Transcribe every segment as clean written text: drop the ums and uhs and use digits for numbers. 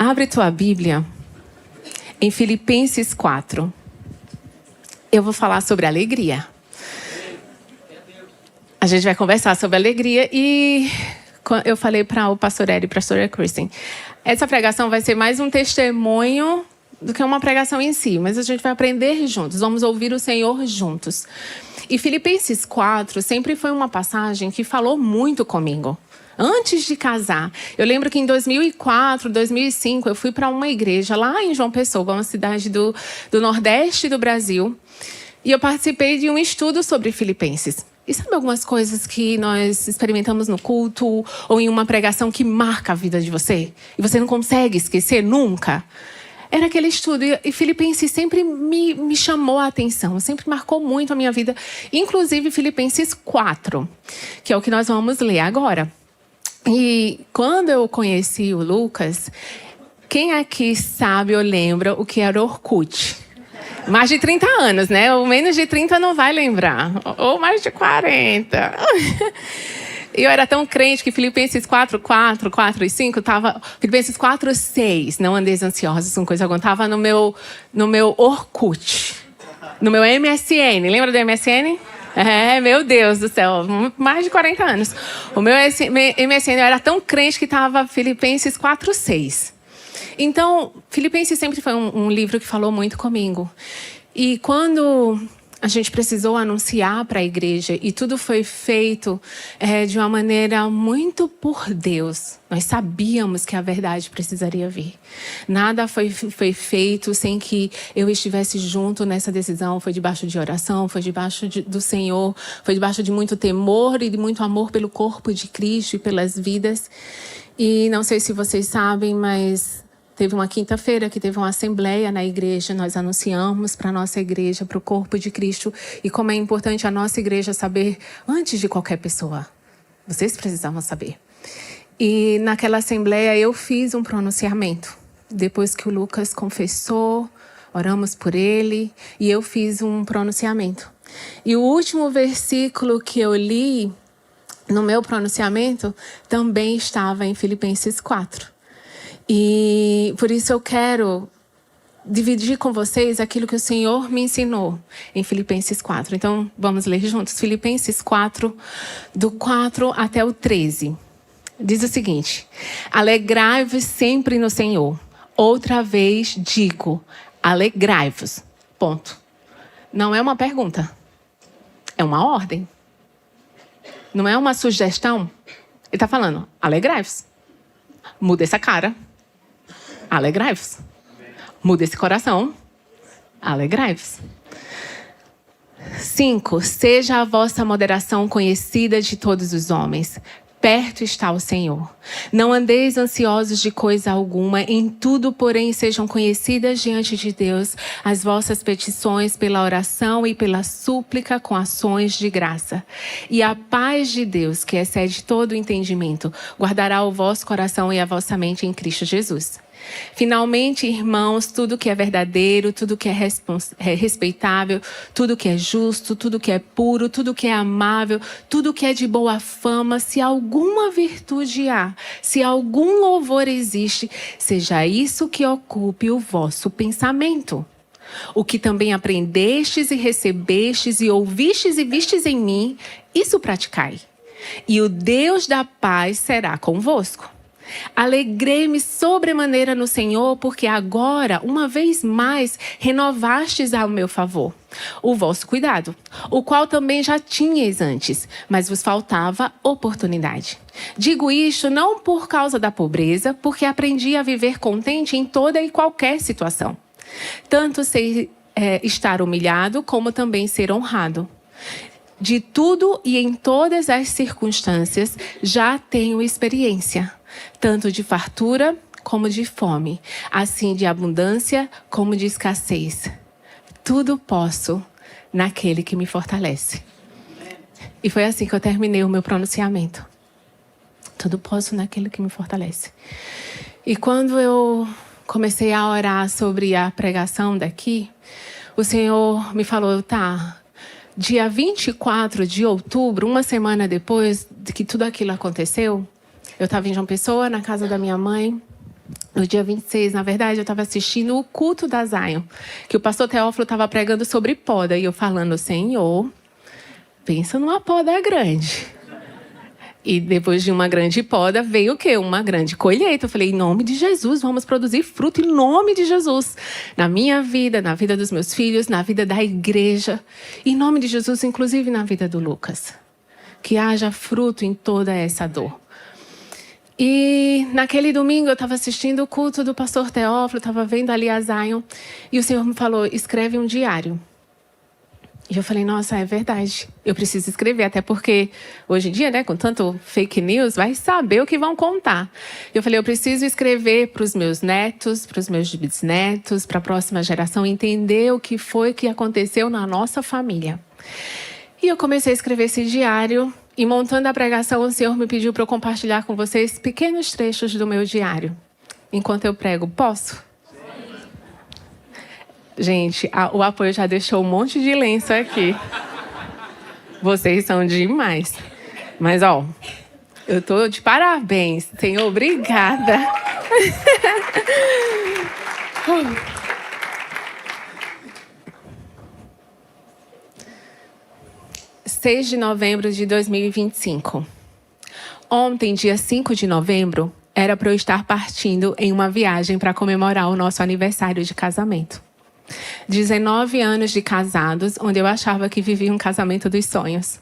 Abre tua Bíblia em Filipenses 4. Eu vou falar sobre alegria. A gente vai conversar sobre alegria e eu falei para o pastor Ed e para a pastora Kristen. Essa pregação vai ser mais um testemunho do que uma pregação em si, mas a gente vai aprender juntos, vamos ouvir o Senhor juntos. E Filipenses 4 sempre foi uma passagem que falou muito comigo. Antes de casar, eu lembro que em 2004, 2005, eu fui para uma igreja lá em João Pessoa, uma cidade do nordeste do Brasil, e eu participei de um estudo sobre Filipenses. E sabe algumas coisas que nós experimentamos no culto ou em uma pregação que marca a vida de você? E você não consegue esquecer nunca? Era aquele estudo e Filipenses sempre me chamou a atenção, sempre marcou muito a minha vida. Inclusive Filipenses 4, que é o que nós vamos ler agora. E quando eu conheci o Lucas, quem aqui sabe ou lembra o que era Orkut? Mais de 30 anos, né? Ou menos de 30 não vai lembrar. Ou mais de 40. E eu era tão crente que Filipenses 4 e 5 estava... Filipenses 4, 6, não andeis ansiosos com coisa alguma. Estava no meu Orkut. No meu MSN. Lembra do MSN? É, meu Deus do céu. Mais de 40 anos. O meu MSN, eu era tão crente que estava Filipenses 4, 6. Então, Filipenses sempre foi um livro que falou muito comigo. E quando a gente precisou anunciar para a igreja, e tudo foi feito de uma maneira muito por Deus. Nós sabíamos que a verdade precisaria vir. Nada foi feito sem que eu estivesse junto nessa decisão. Foi debaixo de oração, foi debaixo do Senhor, foi debaixo de muito temor e de muito amor pelo corpo de Cristo e pelas vidas. E não sei se vocês sabem, mas teve uma quinta-feira que teve uma assembleia na igreja. Nós anunciamos para a nossa igreja, para o corpo de Cristo. E como é importante a nossa igreja saber antes de qualquer pessoa. Vocês precisavam saber. E naquela assembleia eu fiz um pronunciamento. Depois que o Lucas confessou, oramos por ele. E eu fiz um pronunciamento. E o último versículo que eu li no meu pronunciamento também estava em Filipenses 4. E por isso eu quero dividir com vocês aquilo que o Senhor me ensinou em Filipenses 4. Então, vamos ler juntos. Filipenses 4, do 4 até o 13. Diz o seguinte: alegrai-vos sempre no Senhor. Outra vez digo, alegrai-vos. Ponto. Não é uma pergunta. É uma ordem. Não é uma sugestão. Ele está falando, alegrai-vos. Muda essa cara. Alegrai-vos. Muda esse coração. Alegrai-vos. 5. Seja a vossa moderação conhecida de todos os homens. Perto está o Senhor. Não andeis ansiosos de coisa alguma. Em tudo, porém, sejam conhecidas diante de Deus as vossas petições pela oração e pela súplica com ações de graça. E a paz de Deus, que excede todo o entendimento, guardará o vosso coração e a vossa mente em Cristo Jesus. Finalmente, irmãos, tudo que é verdadeiro, tudo que é respeitável, tudo que é justo, tudo que é puro, tudo que é amável, tudo que é de boa fama, se alguma virtude há, se algum louvor existe, seja isso que ocupe o vosso pensamento. O que também aprendestes e recebestes e ouvistes e vistes em mim, isso praticai. E o Deus da paz será convosco. Alegrei-me sobremaneira no Senhor, porque agora, uma vez mais, renovastes ao meu favor o vosso cuidado, o qual também já tinhais antes, mas vos faltava oportunidade. Digo isto não por causa da pobreza, porque aprendi a viver contente em toda e qualquer situação. Tanto sei estar humilhado, como também ser honrado. De tudo e em todas as circunstâncias já tenho experiência, tanto de fartura como de fome, assim de abundância como de escassez. Tudo posso naquele que me fortalece. E foi assim que eu terminei o meu pronunciamento. Tudo posso naquele que me fortalece. E quando eu comecei a orar sobre a pregação daqui, o Senhor me falou, tá, dia 24 de outubro, uma semana depois de que tudo aquilo aconteceu, eu estava em João Pessoa, na casa da minha mãe, No dia 26, na verdade, eu estava assistindo o culto da Zion, que o pastor Teófilo estava pregando sobre poda. E eu falando, Senhor, pensa numa poda grande. E depois de uma grande poda, veio o quê? Uma grande colheita. Eu falei, em nome de Jesus, vamos produzir fruto em nome de Jesus. Na minha vida, na vida dos meus filhos, na vida da igreja. Em nome de Jesus, inclusive na vida do Lucas. Que haja fruto em toda essa dor. E naquele domingo eu estava assistindo o culto do pastor Teófilo, estava vendo ali a Zion. E o Senhor me falou, escreve um diário. E eu falei, nossa, é verdade. Eu preciso escrever, até porque hoje em dia, né, com tanto fake news, vai saber o que vão contar. Eu falei, eu preciso escrever para os meus netos, para os meus bisnetos, para a próxima geração, entender o que foi que aconteceu na nossa família. E eu comecei a escrever esse diário e montando a pregação, o Senhor me pediu para eu compartilhar com vocês pequenos trechos do meu diário. Enquanto eu prego, posso? Gente, o apoio já deixou um monte de lenço aqui. Vocês são demais. Mas, ó, eu tô de parabéns. Senhor, obrigada. 6 de novembro de 2025. Ontem, dia 5 de novembro, era para eu estar partindo em uma viagem para comemorar o nosso aniversário de casamento. 19 anos de casados, onde eu achava que vivia um casamento dos sonhos.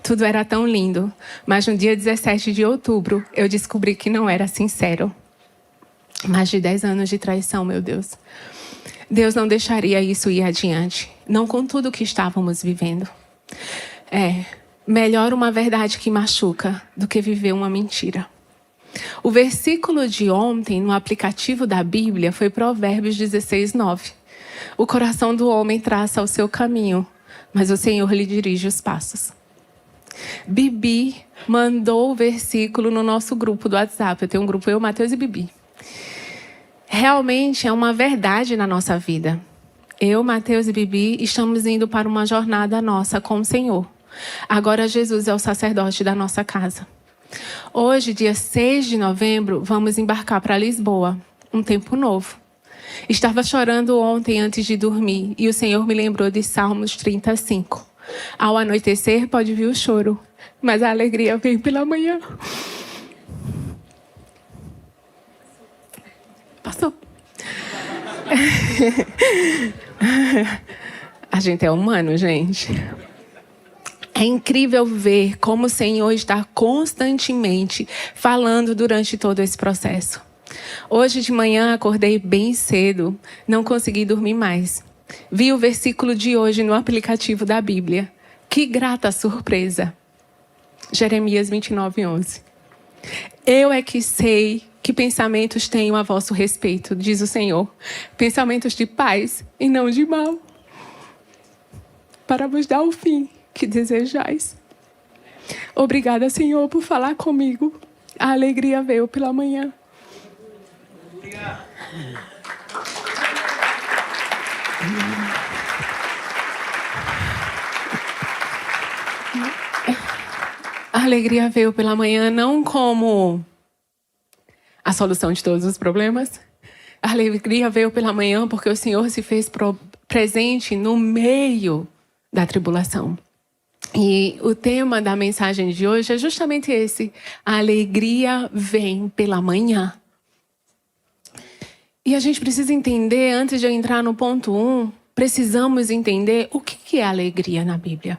Tudo era tão lindo, mas no dia 17 de outubro, eu descobri que não era sincero. Mais de 10 anos de traição, meu Deus. Deus não deixaria isso ir adiante, não com tudo que estávamos vivendo. Melhor uma verdade que machuca do que viver uma mentira. O versículo de ontem no aplicativo da Bíblia foi Provérbios 16, 9. O coração do homem traça o seu caminho, mas o Senhor lhe dirige os passos. Bibi mandou o versículo no nosso grupo do WhatsApp. Eu tenho um grupo, eu, Mateus e Bibi. Realmente é uma verdade na nossa vida. Eu, Mateus e Bibi estamos indo para uma jornada nossa com o Senhor. Agora Jesus é o sacerdote da nossa casa. Hoje, dia 6 de novembro, vamos embarcar para Lisboa. Um tempo novo. Estava chorando ontem antes de dormir e o Senhor me lembrou de Salmos 35. Ao anoitecer pode vir o choro, mas a alegria vem pela manhã. Passou. A gente é humano, gente. É incrível ver como o Senhor está constantemente falando durante todo esse processo. Hoje de manhã acordei bem cedo, não consegui dormir mais. Vi o versículo de hoje no aplicativo da Bíblia. Que grata surpresa. Jeremias 29, 11. Eu é que sei que pensamentos tenho a vosso respeito, diz o Senhor. Pensamentos de paz e não de mal. Para vos dar o fim que desejais. Obrigada, Senhor, por falar comigo. A alegria veio pela manhã. Obrigado. A alegria veio pela manhã não como a solução de todos os problemas. A alegria veio pela manhã porque o Senhor se fez presente no meio da tribulação. E o tema da mensagem de hoje é justamente esse. A alegria vem pela manhã. E a gente precisa entender, antes de eu entrar no ponto 1, precisamos entender o que é alegria na Bíblia.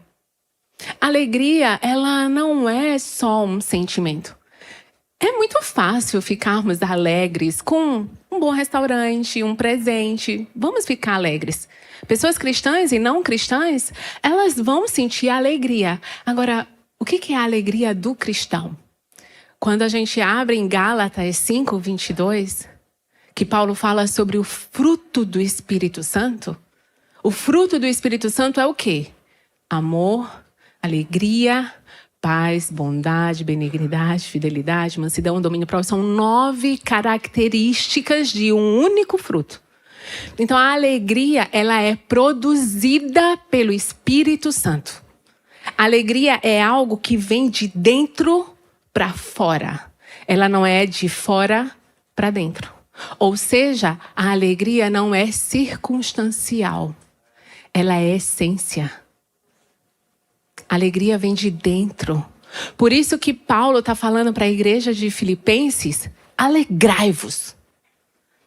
Alegria, ela não é só um sentimento. É muito fácil ficarmos alegres com um bom restaurante, um presente. Vamos ficar alegres. Pessoas cristãs e não cristãs, elas vão sentir alegria. Agora, o que é a alegria do cristão? Quando a gente abre em Gálatas 5, 22, que Paulo fala sobre o fruto do Espírito Santo. O fruto do Espírito Santo é o quê? Amor, alegria, paz, bondade, benignidade, fidelidade, mansidão, domínio próprio. São 9 características de um único fruto. Então, a alegria, ela é produzida pelo Espírito Santo. A alegria é algo que vem de dentro para fora. Ela não é de fora para dentro. Ou seja, a alegria não é circunstancial. Ela é essência. A alegria vem de dentro. Por isso que Paulo está falando para a igreja de Filipenses, alegrai-vos.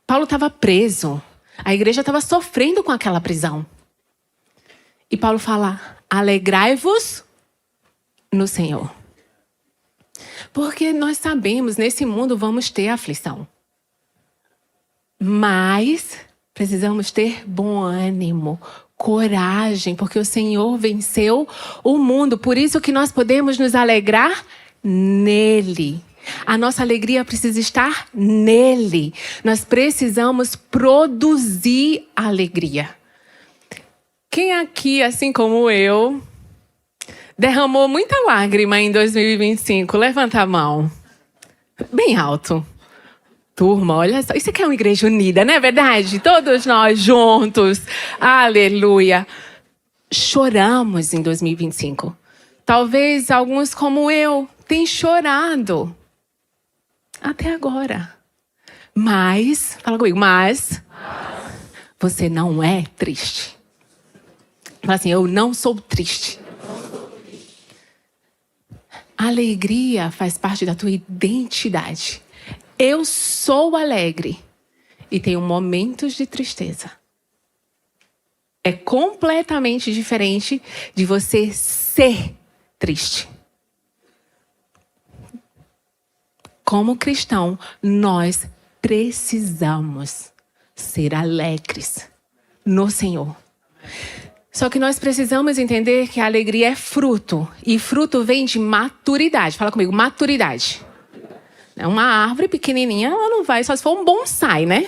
Paulo estava preso. A igreja estava sofrendo com aquela prisão. E Paulo fala, alegrai-vos no Senhor. Porque nós sabemos, nesse mundo vamos ter aflição. Mas precisamos ter bom ânimo, coragem, porque o Senhor venceu o mundo. Por isso que nós podemos nos alegrar nele. A nossa alegria precisa estar nele. Nós precisamos produzir alegria. Quem aqui, assim como eu, derramou muita lágrima em 2025? Levanta a mão. Bem alto. Turma, olha só. Isso aqui é uma igreja unida, não é verdade? Todos nós juntos. Aleluia. Choramos em 2025. Talvez alguns como eu tenham chorado. Até agora. Mas, fala comigo, mas você não é triste. Fala assim, eu não sou triste. A alegria faz parte da tua identidade. Eu sou alegre e tenho momentos de tristeza. É completamente diferente de você ser triste. Como cristão, nós precisamos ser alegres no Senhor. Só que nós precisamos entender que a alegria é fruto. E fruto vem de maturidade. Fala comigo, maturidade. Uma árvore pequenininha, ela não vai, só se for um bonsai, né?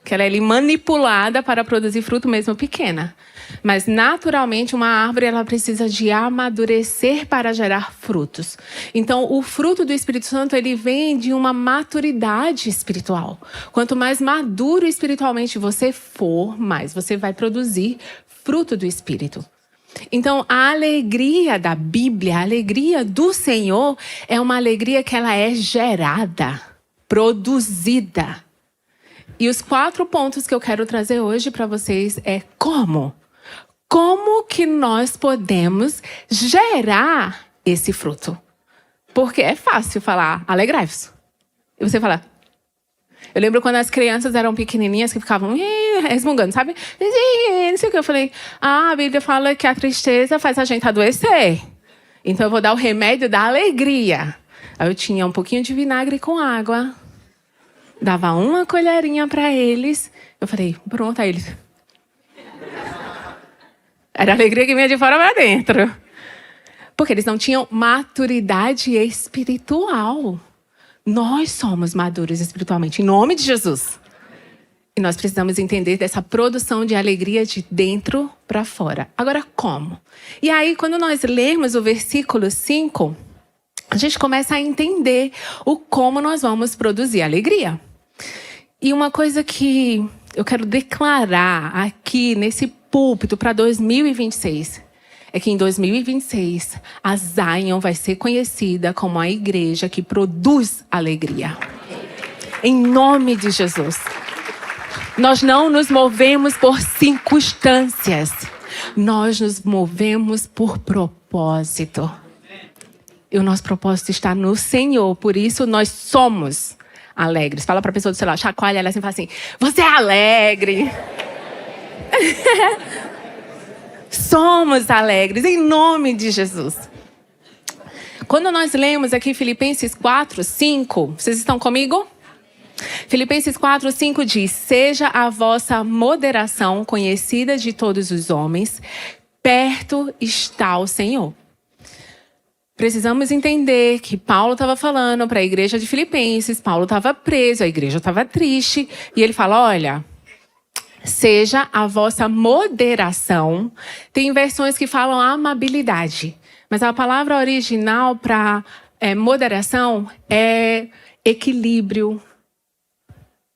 Que ela é ali manipulada para produzir fruto mesmo pequena. Mas naturalmente uma árvore ela precisa de amadurecer para gerar frutos. Então o fruto do Espírito Santo ele vem de uma maturidade espiritual. Quanto mais maduro espiritualmente você for, mais você vai produzir fruto do Espírito. Então, a alegria da Bíblia, a alegria do Senhor, é uma alegria que ela é gerada, produzida. E os 4 pontos que eu quero trazer hoje para vocês é como? Como que nós podemos gerar esse fruto? Porque é fácil falar, alegrai-vos. E você fala... Eu lembro quando as crianças eram pequenininhas que ficavam resmungando, sabe? Não sei o que. Eu falei, a Bíblia fala que a tristeza faz a gente adoecer. Então eu vou dar o remédio da alegria. Aí eu tinha um pouquinho de vinagre com água. Dava uma colherinha para eles. Eu falei, pronto, aí eles... Era a alegria que vinha de fora para dentro. Porque eles não tinham maturidade espiritual. Nós somos maduros espiritualmente, em nome de Jesus. E nós precisamos entender dessa produção de alegria de dentro para fora. Agora, como? E aí, quando nós lermos o versículo 5, a gente começa a entender o como nós vamos produzir alegria. E uma coisa que eu quero declarar aqui nesse púlpito para 2026... é que em 2026, a Zion vai ser conhecida como a igreja que produz alegria. Em nome de Jesus. Nós não nos movemos por circunstâncias. Nós nos movemos por propósito. E o nosso propósito está no Senhor. Por isso, nós somos alegres. Fala para a pessoa do celular, chacoalha ela assim e fala assim, você é alegre. Somos alegres, em nome de Jesus. Quando nós lemos aqui Filipenses 4, 5, vocês estão comigo? Filipenses 4, 5 diz, seja a vossa moderação conhecida de todos os homens, perto está o Senhor. Precisamos entender que Paulo estava falando para a igreja de Filipenses, Paulo estava preso, a igreja estava triste, e ele fala, olha... seja a vossa moderação. Tem versões que falam amabilidade. Mas a palavra original para moderação é equilíbrio,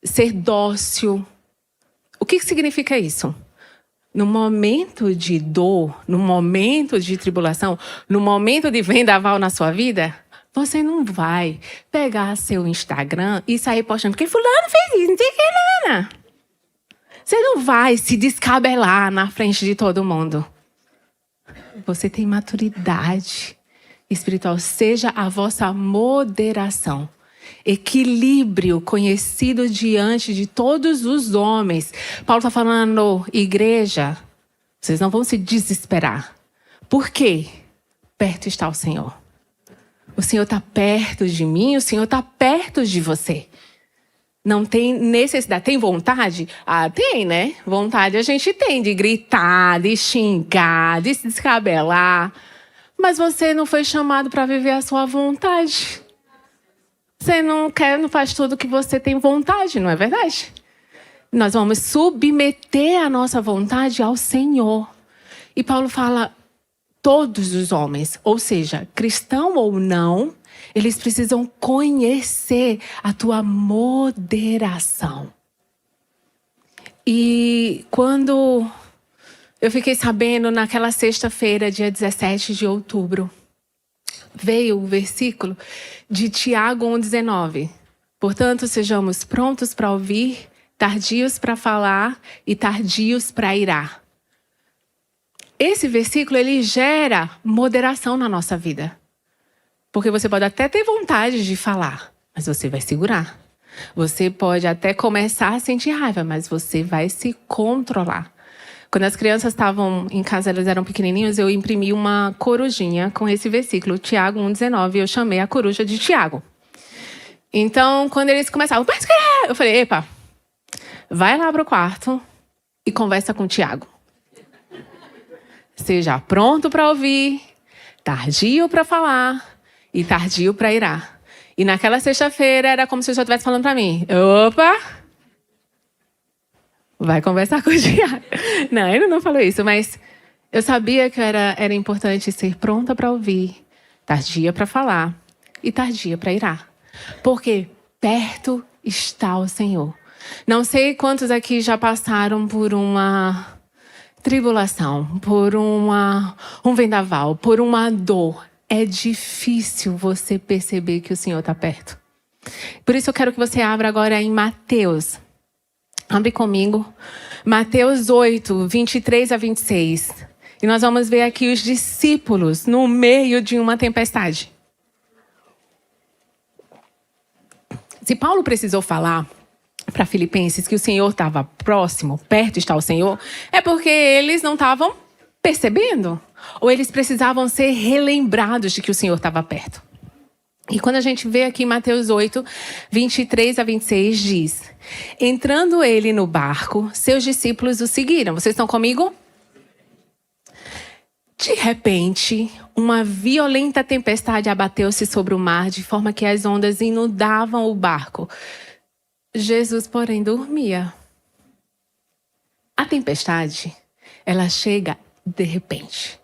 ser dócil. O que significa isso? No momento de dor, no momento de tribulação, no momento de vendaval na sua vida, Você não vai pegar seu Instagram e sair postando, porque fulano fez isso, não sei o que, não. Você não vai se descabelar na frente de todo mundo. Você tem maturidade espiritual. Seja a vossa moderação. Equilíbrio conhecido diante de todos os homens. Paulo está falando, igreja, vocês não vão se desesperar. Por quê? Perto está o Senhor. O Senhor está perto de mim, o Senhor está perto de você. Não tem necessidade. Tem vontade? Ah, tem, né? Vontade a gente tem de gritar, de xingar, de se descabelar. Mas você não foi chamado para viver a sua vontade. Você não faz tudo o que você tem vontade, não é verdade? Nós vamos submeter a nossa vontade ao Senhor. E Paulo fala, todos os homens, ou seja, cristão ou não, eles precisam conhecer a tua moderação. E quando eu fiquei sabendo, naquela sexta-feira, dia 17 de outubro, veio o versículo de Tiago 1,19. Portanto, sejamos prontos para ouvir, tardios para falar e tardios para irar. Esse versículo, ele gera moderação na nossa vida. Porque você pode até ter vontade de falar, mas você vai segurar. Você pode até começar a sentir raiva, mas você vai se controlar. Quando as crianças estavam em casa, elas eram pequenininhos, eu imprimi uma corujinha com esse versículo, Tiago 1,19, e eu chamei a coruja de Tiago. Então, quando eles começavam, eu falei, epa, vai lá pro quarto e conversa com o Tiago. Seja pronto para ouvir, tardio para falar e tardio para irar. E naquela sexta-feira era como se eu já estivesse falando para mim. Opa! Vai conversar com o Tiago. Não, ele não falou isso, mas eu sabia que era importante ser pronta para ouvir, tardia para falar e tardia para irar. Porque perto está o Senhor. Não sei quantos aqui já passaram por uma tribulação, por um vendaval, por uma dor. É difícil você perceber que o Senhor está perto. Por isso eu quero que você abra agora em Mateus. Abre comigo. Mateus 8, 23 a 26. E nós vamos ver aqui os discípulos no meio de uma tempestade. Se Paulo precisou falar para Filipenses que o Senhor estava próximo, perto está o Senhor, é porque eles não estavam percebendo. Ou eles precisavam ser relembrados de que o Senhor estava perto. E quando a gente vê aqui Mateus 8, 23 a 26, diz: entrando ele no barco, seus discípulos o seguiram. Vocês estão comigo? De repente, uma violenta tempestade abateu-se sobre o mar, de forma que as ondas inundavam o barco. Jesus, porém, dormia. A tempestade, ela chega de repente.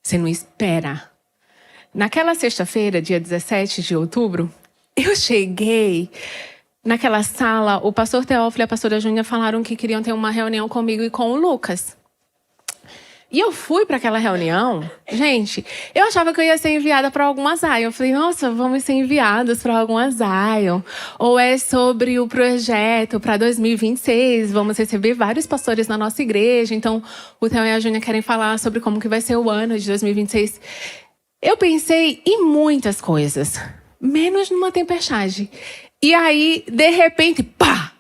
Você não espera. Naquela sexta-feira, dia 17 de outubro, eu cheguei naquela sala. O pastor Teófilo e a pastora Júnia falaram que queriam ter uma reunião comigo e com o Lucas. E eu fui para aquela reunião. Gente, eu achava que eu ia ser enviada para alguma Zion. Eu falei, nossa, vamos ser enviados para alguma Zion. Ou é sobre o projeto para 2026. Vamos receber vários pastores na nossa igreja. Então, o Theo e a Júnia querem falar sobre como que vai ser o ano de 2026. Eu pensei em muitas coisas, menos numa tempestade. E aí, de repente, pá!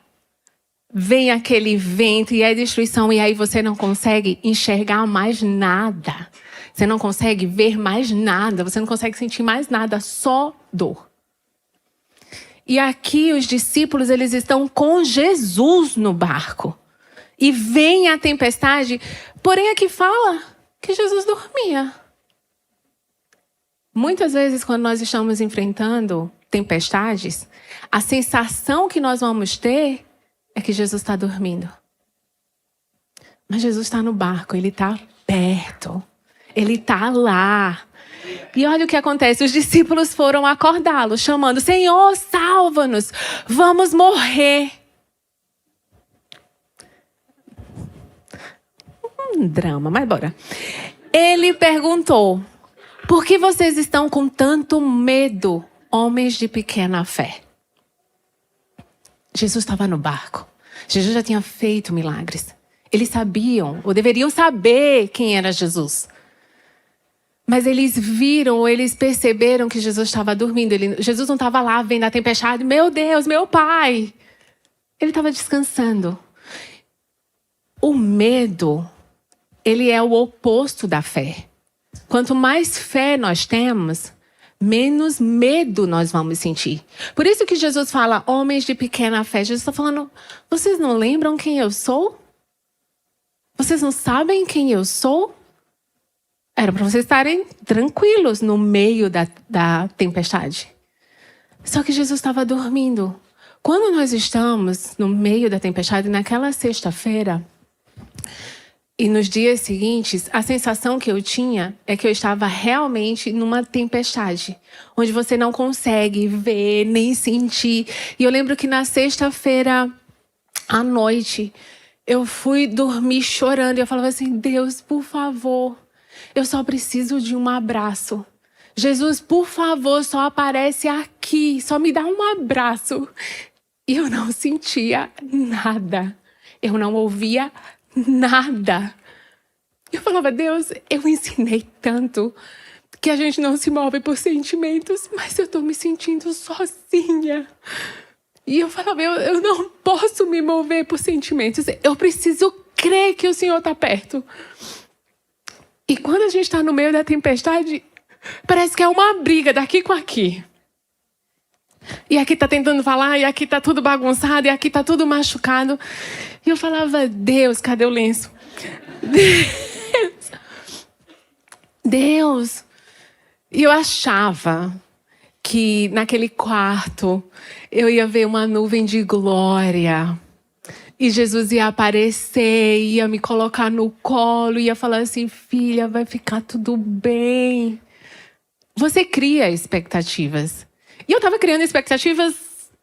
Vem aquele vento e a destruição, e aí você não consegue enxergar mais nada. Você não consegue ver mais nada, você não consegue sentir mais nada, só dor. E aqui os discípulos, eles estão com Jesus no barco. E vem a tempestade, porém aqui fala que Jesus dormia. Muitas vezes, quando nós estamos enfrentando tempestades, a sensação que nós vamos ter é que Jesus está dormindo. Mas Jesus está no barco, ele está perto. Ele está lá. E olha o que acontece. Os discípulos foram acordá-lo, chamando: Senhor, salva-nos, vamos morrer. Drama, mas bora. Ele perguntou: Por que vocês estão com tanto medo, homens de pequena fé? Jesus estava no barco. Jesus já tinha feito milagres. Eles sabiam, ou deveriam saber quem era Jesus. Mas eles viram, ou eles perceberam que Jesus estava dormindo. Jesus não estava lá vendo a tempestade. Meu Deus, meu Pai. Ele estava descansando. O medo, ele é o oposto da fé. Quanto mais fé nós temos, menos medo nós vamos sentir. Por isso que Jesus fala, homens de pequena fé. Jesus está falando, vocês não lembram quem eu sou? Vocês não sabem quem eu sou? Era para vocês estarem tranquilos no meio da tempestade. Só que Jesus estava dormindo. Quando nós estamos no meio da tempestade, naquela sexta-feira, e nos dias seguintes, a sensação que eu tinha é que eu estava realmente numa tempestade, onde você não consegue ver, nem sentir. E eu lembro que na sexta-feira à noite, eu fui dormir chorando. E eu falava assim, Deus, por favor, eu só preciso de um abraço. Jesus, por favor, só aparece aqui, só me dá um abraço. E eu não sentia nada. Eu não ouvia nada. Eu falava, Deus, eu ensinei tanto que a gente não se move por sentimentos, mas eu estou me sentindo sozinha. E eu falava, eu não posso me mover por sentimentos. Eu preciso crer que o Senhor está perto. E quando a gente está no meio da tempestade, parece que é uma briga daqui com aqui. E aqui está tentando falar, e aqui está tudo bagunçado, e aqui está tudo machucado. E eu falava, Deus, cadê o lenço? Deus. E eu achava que naquele quarto eu ia ver uma nuvem de glória. E Jesus ia aparecer, ia me colocar no colo, ia falar assim, filha, vai ficar tudo bem. Você cria expectativas. E eu estava criando expectativas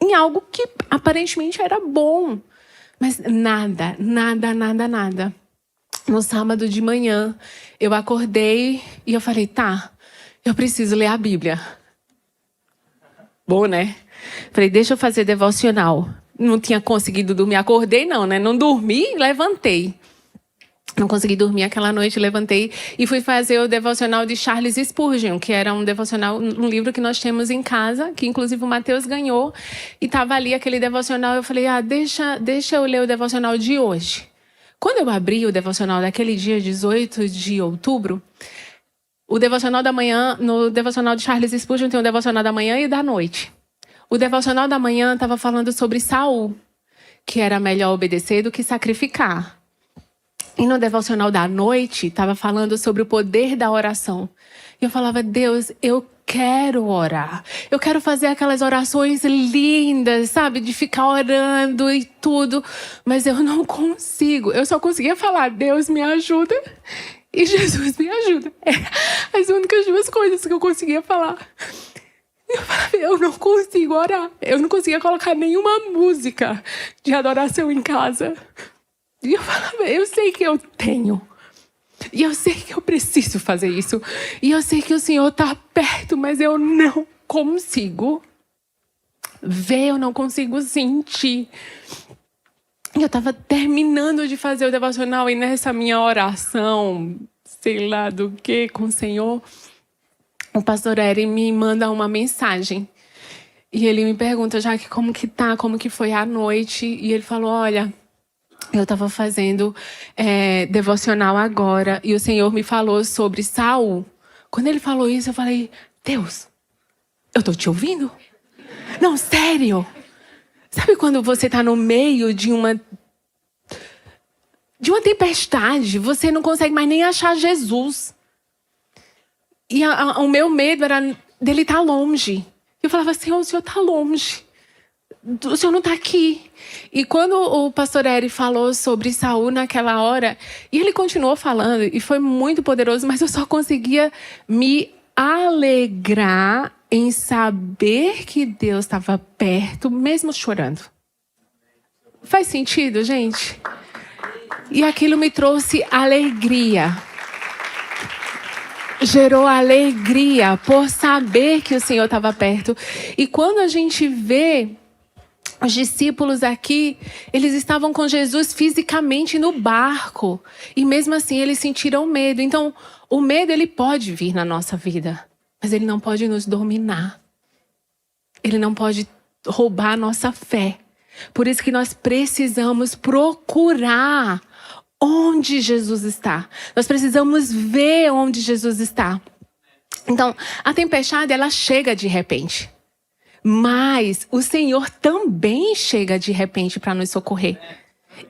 em algo que aparentemente era bom. Mas nada. No sábado de manhã, eu acordei e eu falei, tá, eu preciso ler a Bíblia. Bom, né? Falei, deixa eu fazer devocional. Não tinha conseguido dormir, acordei não, né? Não dormi, levantei. Não consegui dormir aquela noite, levantei e fui fazer o devocional de Charles Spurgeon, que era um devocional, um livro que nós temos em casa, que inclusive o Mateus ganhou. E estava ali aquele devocional, eu falei, deixa eu ler o devocional de hoje. Quando eu abri o devocional daquele dia, 18 de outubro, o devocional da manhã, no devocional de Charles Spurgeon tem o devocional da manhã e da noite. O devocional da manhã estava falando sobre Saul, que era melhor obedecer do que sacrificar. E no devocional da noite estava falando sobre o poder da oração. E eu falava, Deus, eu quero orar. Eu quero fazer aquelas orações lindas, sabe? De ficar orando e tudo. Mas eu não consigo. Eu só conseguia falar, Deus me ajuda e Jesus me ajuda. É as únicas duas coisas que eu conseguia falar. Eu falava, eu não consigo orar. Eu não conseguia colocar nenhuma música de adoração em casa. E eu falava, eu sei que eu tenho. E eu sei que eu preciso fazer isso. E eu sei que o Senhor está perto, mas eu não consigo ver, eu não consigo sentir. E eu estava terminando de fazer o devocional e nessa minha oração, sei lá do que, com o Senhor, o pastor Eri me manda uma mensagem. E ele me pergunta, Jaque, como que tá? Como que foi a noite? E ele falou, olha, eu estava fazendo devocional agora e o Senhor me falou sobre Saul. Quando ele falou isso, eu falei, Deus, eu tô te ouvindo? Não, sério. Sabe quando você está no meio de uma tempestade, você não consegue mais nem achar Jesus. E o meu medo era dele estar longe. Eu falava assim, o Senhor está longe. O Senhor não está aqui. E quando o pastor Eri falou sobre Saul naquela hora, e ele continuou falando, e foi muito poderoso, mas eu só conseguia me alegrar em saber que Deus estava perto, mesmo chorando. Faz sentido, gente? E aquilo me trouxe alegria. Gerou alegria por saber que o Senhor estava perto. E quando a gente vê os discípulos aqui, eles estavam com Jesus fisicamente no barco. E mesmo assim eles sentiram medo. Então, o medo ele pode vir na nossa vida, mas ele não pode nos dominar. Ele não pode roubar a nossa fé. Por isso que nós precisamos procurar onde Jesus está. Nós precisamos ver onde Jesus está. Então, a tempestade ela chega de repente. Mas o Senhor também chega de repente para nos socorrer.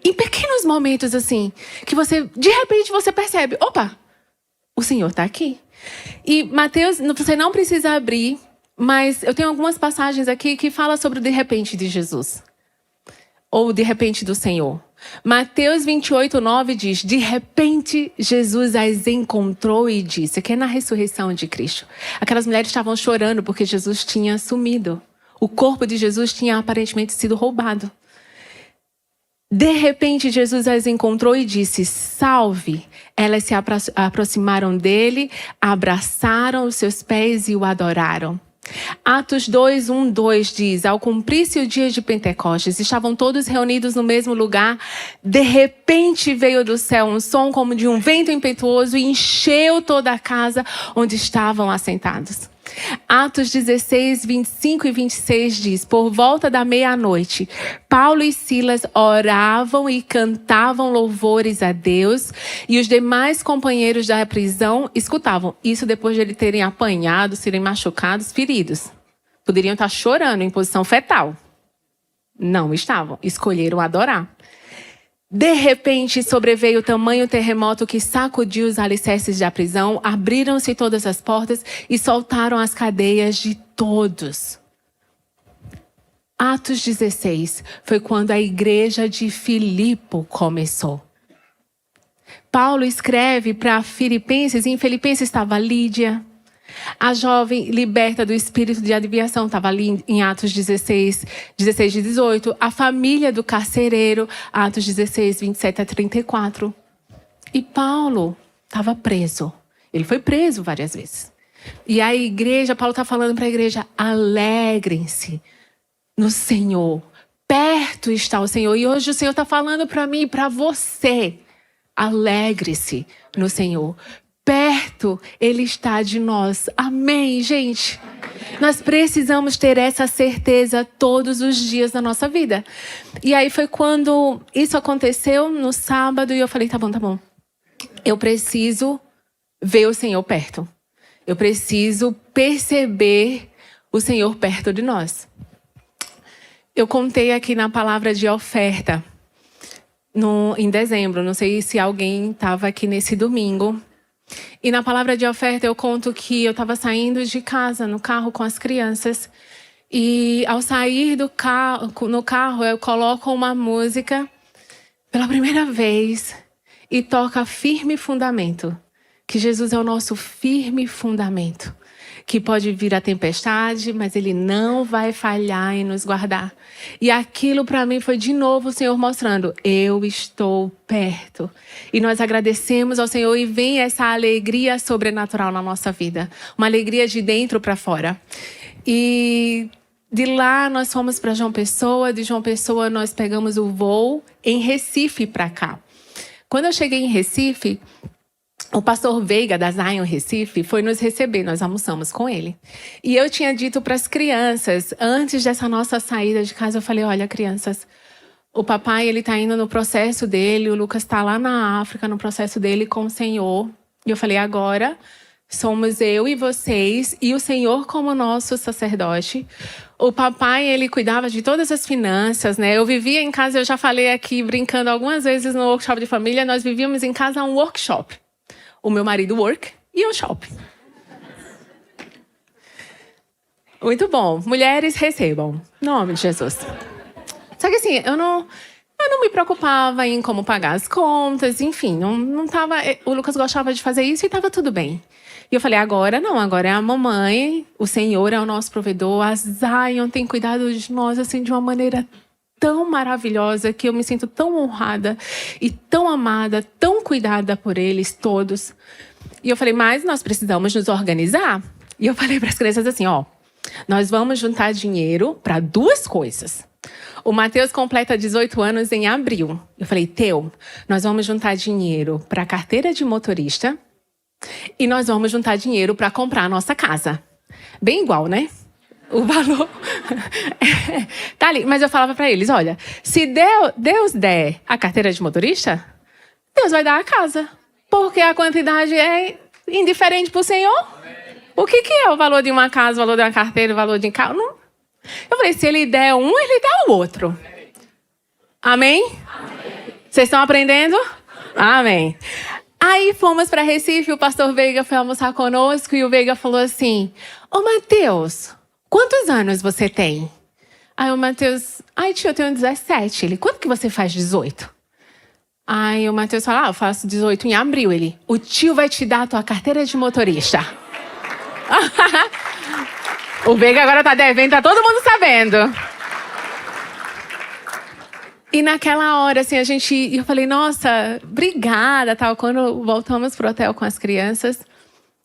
Em pequenos momentos assim, que de repente você percebe, opa, o Senhor está aqui. E Mateus, você não precisa abrir, mas eu tenho algumas passagens aqui que falam sobre o de repente de Jesus. Ou de repente do Senhor. Mateus 28:9 diz, de repente Jesus as encontrou e disse, que é na ressurreição de Cristo. Aquelas mulheres estavam chorando porque Jesus tinha sumido. O corpo de Jesus tinha aparentemente sido roubado. De repente Jesus as encontrou e disse, salve. Elas se aproximaram dele, abraçaram os seus pés e o adoraram. Atos 2:1-2 diz, ao cumprir-se o dia de Pentecostes, estavam todos reunidos no mesmo lugar. De repente veio do céu um som como de um vento impetuoso e encheu toda a casa onde estavam assentados. Atos 16:25-26 diz, por volta da meia-noite, Paulo e Silas oravam e cantavam louvores a Deus e os demais companheiros da prisão escutavam. Isso depois de eles terem apanhado, serem machucados, feridos. Poderiam estar chorando em posição fetal. Não estavam, escolheram adorar. De repente sobreveio tamanho terremoto que sacudiu os alicerces da prisão, abriram-se todas as portas e soltaram as cadeias de todos. Atos 16 foi quando a igreja de Filipe começou. Paulo escreve para Filipenses, e em Filipenses estava Lídia. A jovem liberta do espírito de adivinhação estava ali em Atos 16-18. A família do carcereiro, Atos 16:27-34. E Paulo estava preso. Ele foi preso várias vezes. E a igreja, Paulo está falando para a igreja, alegrem-se no Senhor. Perto está o Senhor. E hoje o Senhor está falando para mim e para você. Alegre-se no Senhor. Perto Ele está de nós. Amém, gente? Nós precisamos ter essa certeza todos os dias da nossa vida. E aí foi quando isso aconteceu no sábado e eu falei, tá bom. Eu preciso ver o Senhor perto. Eu preciso perceber o Senhor perto de nós. Eu contei aqui na palavra de oferta em dezembro. Não sei se alguém estava aqui nesse domingo. E na palavra de oferta eu conto que eu estava saindo de casa no carro com as crianças. E ao sair no carro eu coloco uma música pela primeira vez e toca Firme Fundamento. Que Jesus é o nosso firme fundamento. Que pode vir a tempestade, mas Ele não vai falhar em nos guardar. E aquilo para mim foi de novo o Senhor mostrando, eu estou perto. E nós agradecemos ao Senhor e vem essa alegria sobrenatural na nossa vida. Uma alegria de dentro para fora. E de lá nós fomos para João Pessoa, de João Pessoa nós pegamos o voo em Recife para cá. Quando eu cheguei em Recife, o pastor Veiga, da Zion Recife, foi nos receber, nós almoçamos com ele. E eu tinha dito para as crianças, antes dessa nossa saída de casa, eu falei, olha crianças, o papai ele está indo no processo dele, o Lucas está lá na África no processo dele com o Senhor. E eu falei, agora somos eu e vocês e o Senhor como nosso sacerdote. O papai, ele cuidava de todas as finanças, né? Eu vivia em casa, eu já falei aqui, brincando algumas vezes no workshop de família, nós vivíamos em casa um workshop. O meu marido work e eu shopping. Muito bom. Mulheres recebam. Em nome de Jesus. Só que assim, eu não me preocupava em como pagar as contas, enfim, não tava. O Lucas gostava de fazer isso e estava tudo bem. E eu falei, agora não, agora é a mamãe, o Senhor é o nosso provedor, a Zion tem cuidado de nós assim de uma maneira tão maravilhosa, que eu me sinto tão honrada e tão amada, tão cuidada por eles todos. E eu falei, mas nós precisamos nos organizar. E eu falei para as crianças assim, ó, nós vamos juntar dinheiro para 2 coisas. O Mateus completa 18 anos em abril. Eu falei, Teu, nós vamos juntar dinheiro para a carteira de motorista e nós vamos juntar dinheiro para comprar a nossa casa. Bem igual, né? O valor tá ali. Mas eu falava para eles, olha, se Deus der a carteira de motorista, Deus vai dar a casa. Porque a quantidade é indiferente para o Senhor. O que é o valor de uma casa, o valor de uma carteira, o valor de um carro? Não. Eu falei, se ele der um, ele dá o outro. Amém? Vocês estão aprendendo? Amém. Aí fomos para Recife, o pastor Veiga foi almoçar conosco e o Veiga falou assim, ô Mateus, quantos anos você tem? Aí o Mateus, tio, eu tenho 17. Ele, quanto que você faz 18? Aí o Mateus fala, eu faço 18 em abril. Ele, o tio vai te dar a tua carteira de motorista. O Veiga agora tá devendo, tá todo mundo sabendo. E naquela hora, assim, eu falei, nossa, obrigada, tal. Quando voltamos pro hotel com as crianças,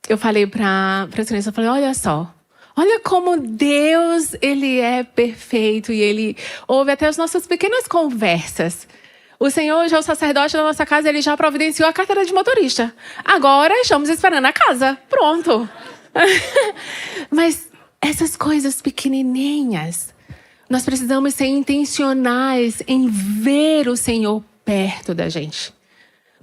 eu falei para as crianças, eu falei, olha só, olha como Deus, ele é perfeito. E ele ouve até as nossas pequenas conversas. O Senhor já é o sacerdote da nossa casa, ele já providenciou a carteira de motorista. Agora estamos esperando a casa. Pronto. Mas essas coisas pequenininhas, nós precisamos ser intencionais em ver o Senhor perto da gente.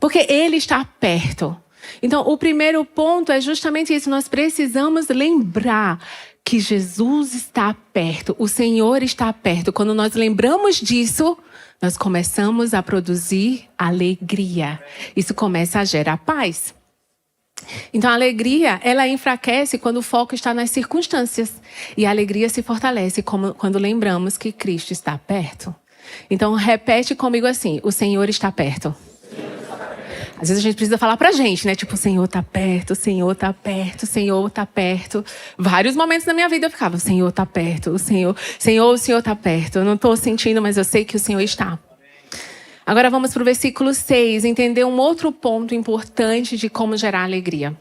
Porque Ele está perto. Então, o primeiro ponto é justamente isso. Nós precisamos lembrar que Jesus está perto. O Senhor está perto. Quando nós lembramos disso, nós começamos a produzir alegria. Isso começa a gerar paz. Então, a alegria, ela enfraquece quando o foco está nas circunstâncias. E a alegria se fortalece quando lembramos que Cristo está perto. Então, repete comigo assim, o Senhor está perto. Às vezes a gente precisa falar pra gente, né? Tipo, o Senhor está perto, o Senhor está perto, o Senhor está perto. Vários momentos da minha vida eu ficava, o Senhor está perto, o Senhor está perto. Eu não estou sentindo, mas eu sei que o Senhor está. Agora vamos para o versículo 6, entender um outro ponto importante de como gerar alegria.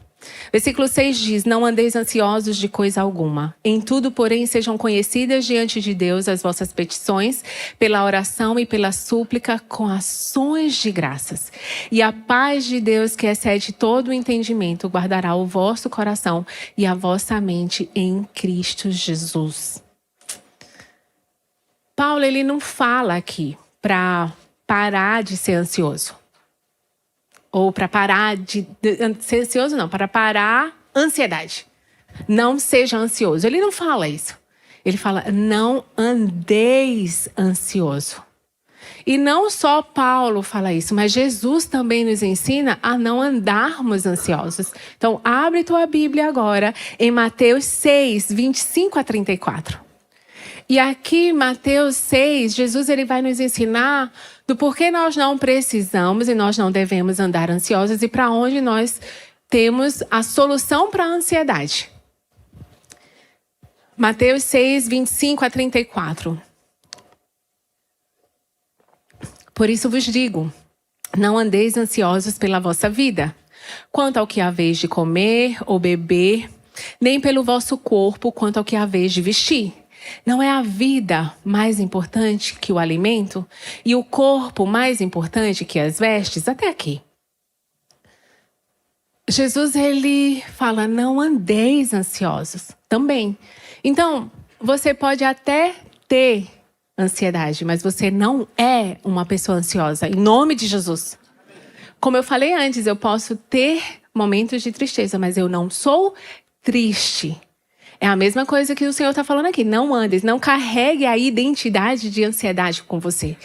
Versículo 6 diz, não andeis ansiosos de coisa alguma. Em tudo, porém, sejam conhecidas diante de Deus as vossas petições, pela oração e pela súplica, com ações de graças. E a paz de Deus, que excede todo o entendimento, guardará o vosso coração e a vossa mente em Cristo Jesus. Paulo, ele não fala aqui para parar de ser ansioso. Ou para parar de ser ansioso, não. Para parar a ansiedade. Não seja ansioso. Ele não fala isso. Ele fala, não andeis ansioso. E não só Paulo fala isso, mas Jesus também nos ensina a não andarmos ansiosos. Então, abre tua Bíblia agora em Mateus 6, 25 a 34. E aqui, Mateus 6, Jesus ele vai nos ensinar do porquê nós não precisamos e nós não devemos andar ansiosos e para onde nós temos a solução para a ansiedade. Mateus 6, 25 a 34. Por isso vos digo, não andeis ansiosos pela vossa vida, quanto ao que haveis de comer ou beber, nem pelo vosso corpo, quanto ao que haveis de vestir. Não é a vida mais importante que o alimento? E o corpo mais importante que as vestes? Até aqui. Jesus, ele fala, não andeis ansiosos também. Então, você pode até ter ansiedade, mas você não é uma pessoa ansiosa, em nome de Jesus. Como eu falei antes, eu posso ter momentos de tristeza, mas eu não sou triste. É a mesma coisa que o Senhor está falando aqui. Não andes, não carregue a identidade de ansiedade com você.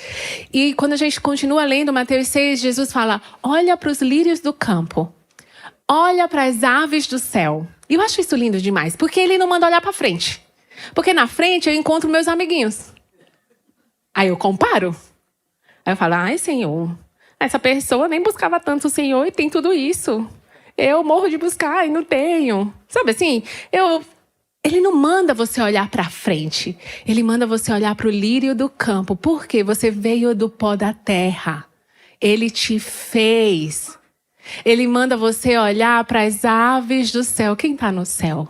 E quando a gente continua lendo Mateus 6, Jesus fala, olha para os lírios do campo. Olha para as aves do céu. E eu acho isso lindo demais, porque ele não manda olhar para frente. Porque na frente eu encontro meus amiguinhos. Aí eu comparo. Aí eu falo, ai Senhor, essa pessoa nem buscava tanto o Senhor e tem tudo isso. Eu morro de buscar e não tenho. Sabe assim, eu Ele não manda você olhar para frente. Ele manda você olhar para o lírio do campo. Por quê? Você veio do pó da terra. Ele te fez. Ele manda você olhar para as aves do céu. Quem está no céu?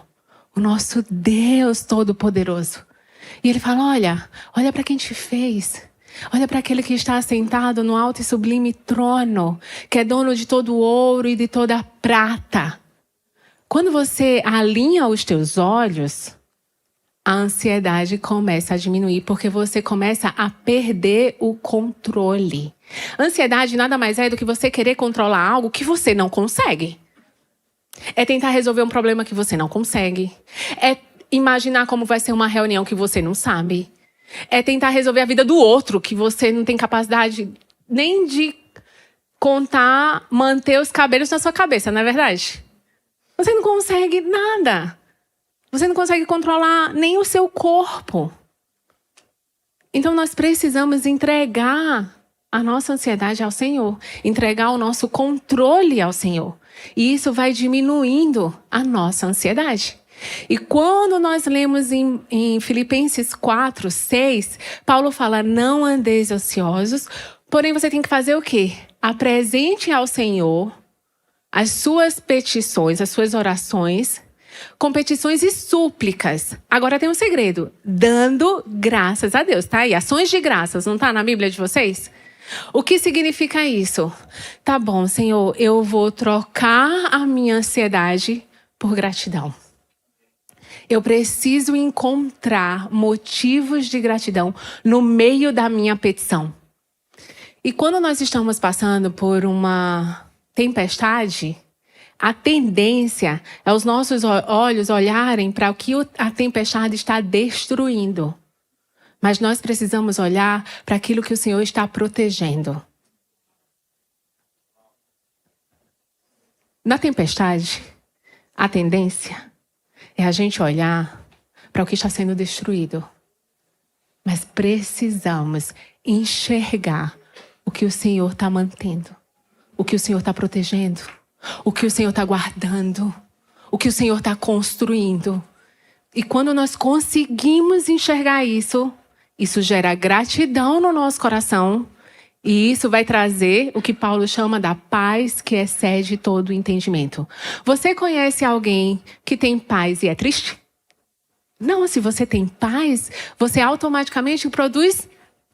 O nosso Deus Todo-Poderoso. E ele fala, olha para quem te fez. Olha para aquele que está sentado no alto e sublime trono, que é dono de todo o ouro e de toda a prata. Quando você alinha os teus olhos, a ansiedade começa a diminuir, porque você começa a perder o controle. Ansiedade nada mais é do que você querer controlar algo que você não consegue. É tentar resolver um problema que você não consegue. É imaginar como vai ser uma reunião que você não sabe. É tentar resolver a vida do outro, que você não tem capacidade nem de contar, manter os cabelos na sua cabeça, não é verdade? Você não consegue nada. Você não consegue controlar nem o seu corpo. Então nós precisamos entregar a nossa ansiedade ao Senhor. Entregar o nosso controle ao Senhor. E isso vai diminuindo a nossa ansiedade. E quando nós lemos em Filipenses 4, 6, Paulo fala, não andeis ansiosos, porém você tem que fazer o quê? Apresente ao Senhor as suas petições, as suas orações, com petições e súplicas. Agora tem um segredo, dando graças a Deus, tá? E ações de graças, não tá na Bíblia de vocês? O que significa isso? Tá bom, Senhor, eu vou trocar a minha ansiedade por gratidão. Eu preciso encontrar motivos de gratidão no meio da minha petição. E quando nós estamos passando por uma tempestade, a tendência é os nossos olhos olharem para o que a tempestade está destruindo. Mas nós precisamos olhar para aquilo que o Senhor está protegendo. Na tempestade, a tendência é a gente olhar para o que está sendo destruído. Mas precisamos enxergar o que o Senhor está mantendo, o que o Senhor está protegendo, o que o Senhor está guardando, o que o Senhor está construindo. E quando nós conseguimos enxergar isso, isso gera gratidão no nosso coração. E isso vai trazer o que Paulo chama da paz que excede todo o entendimento. Você conhece alguém que tem paz e é triste? Não, se você tem paz, você automaticamente produz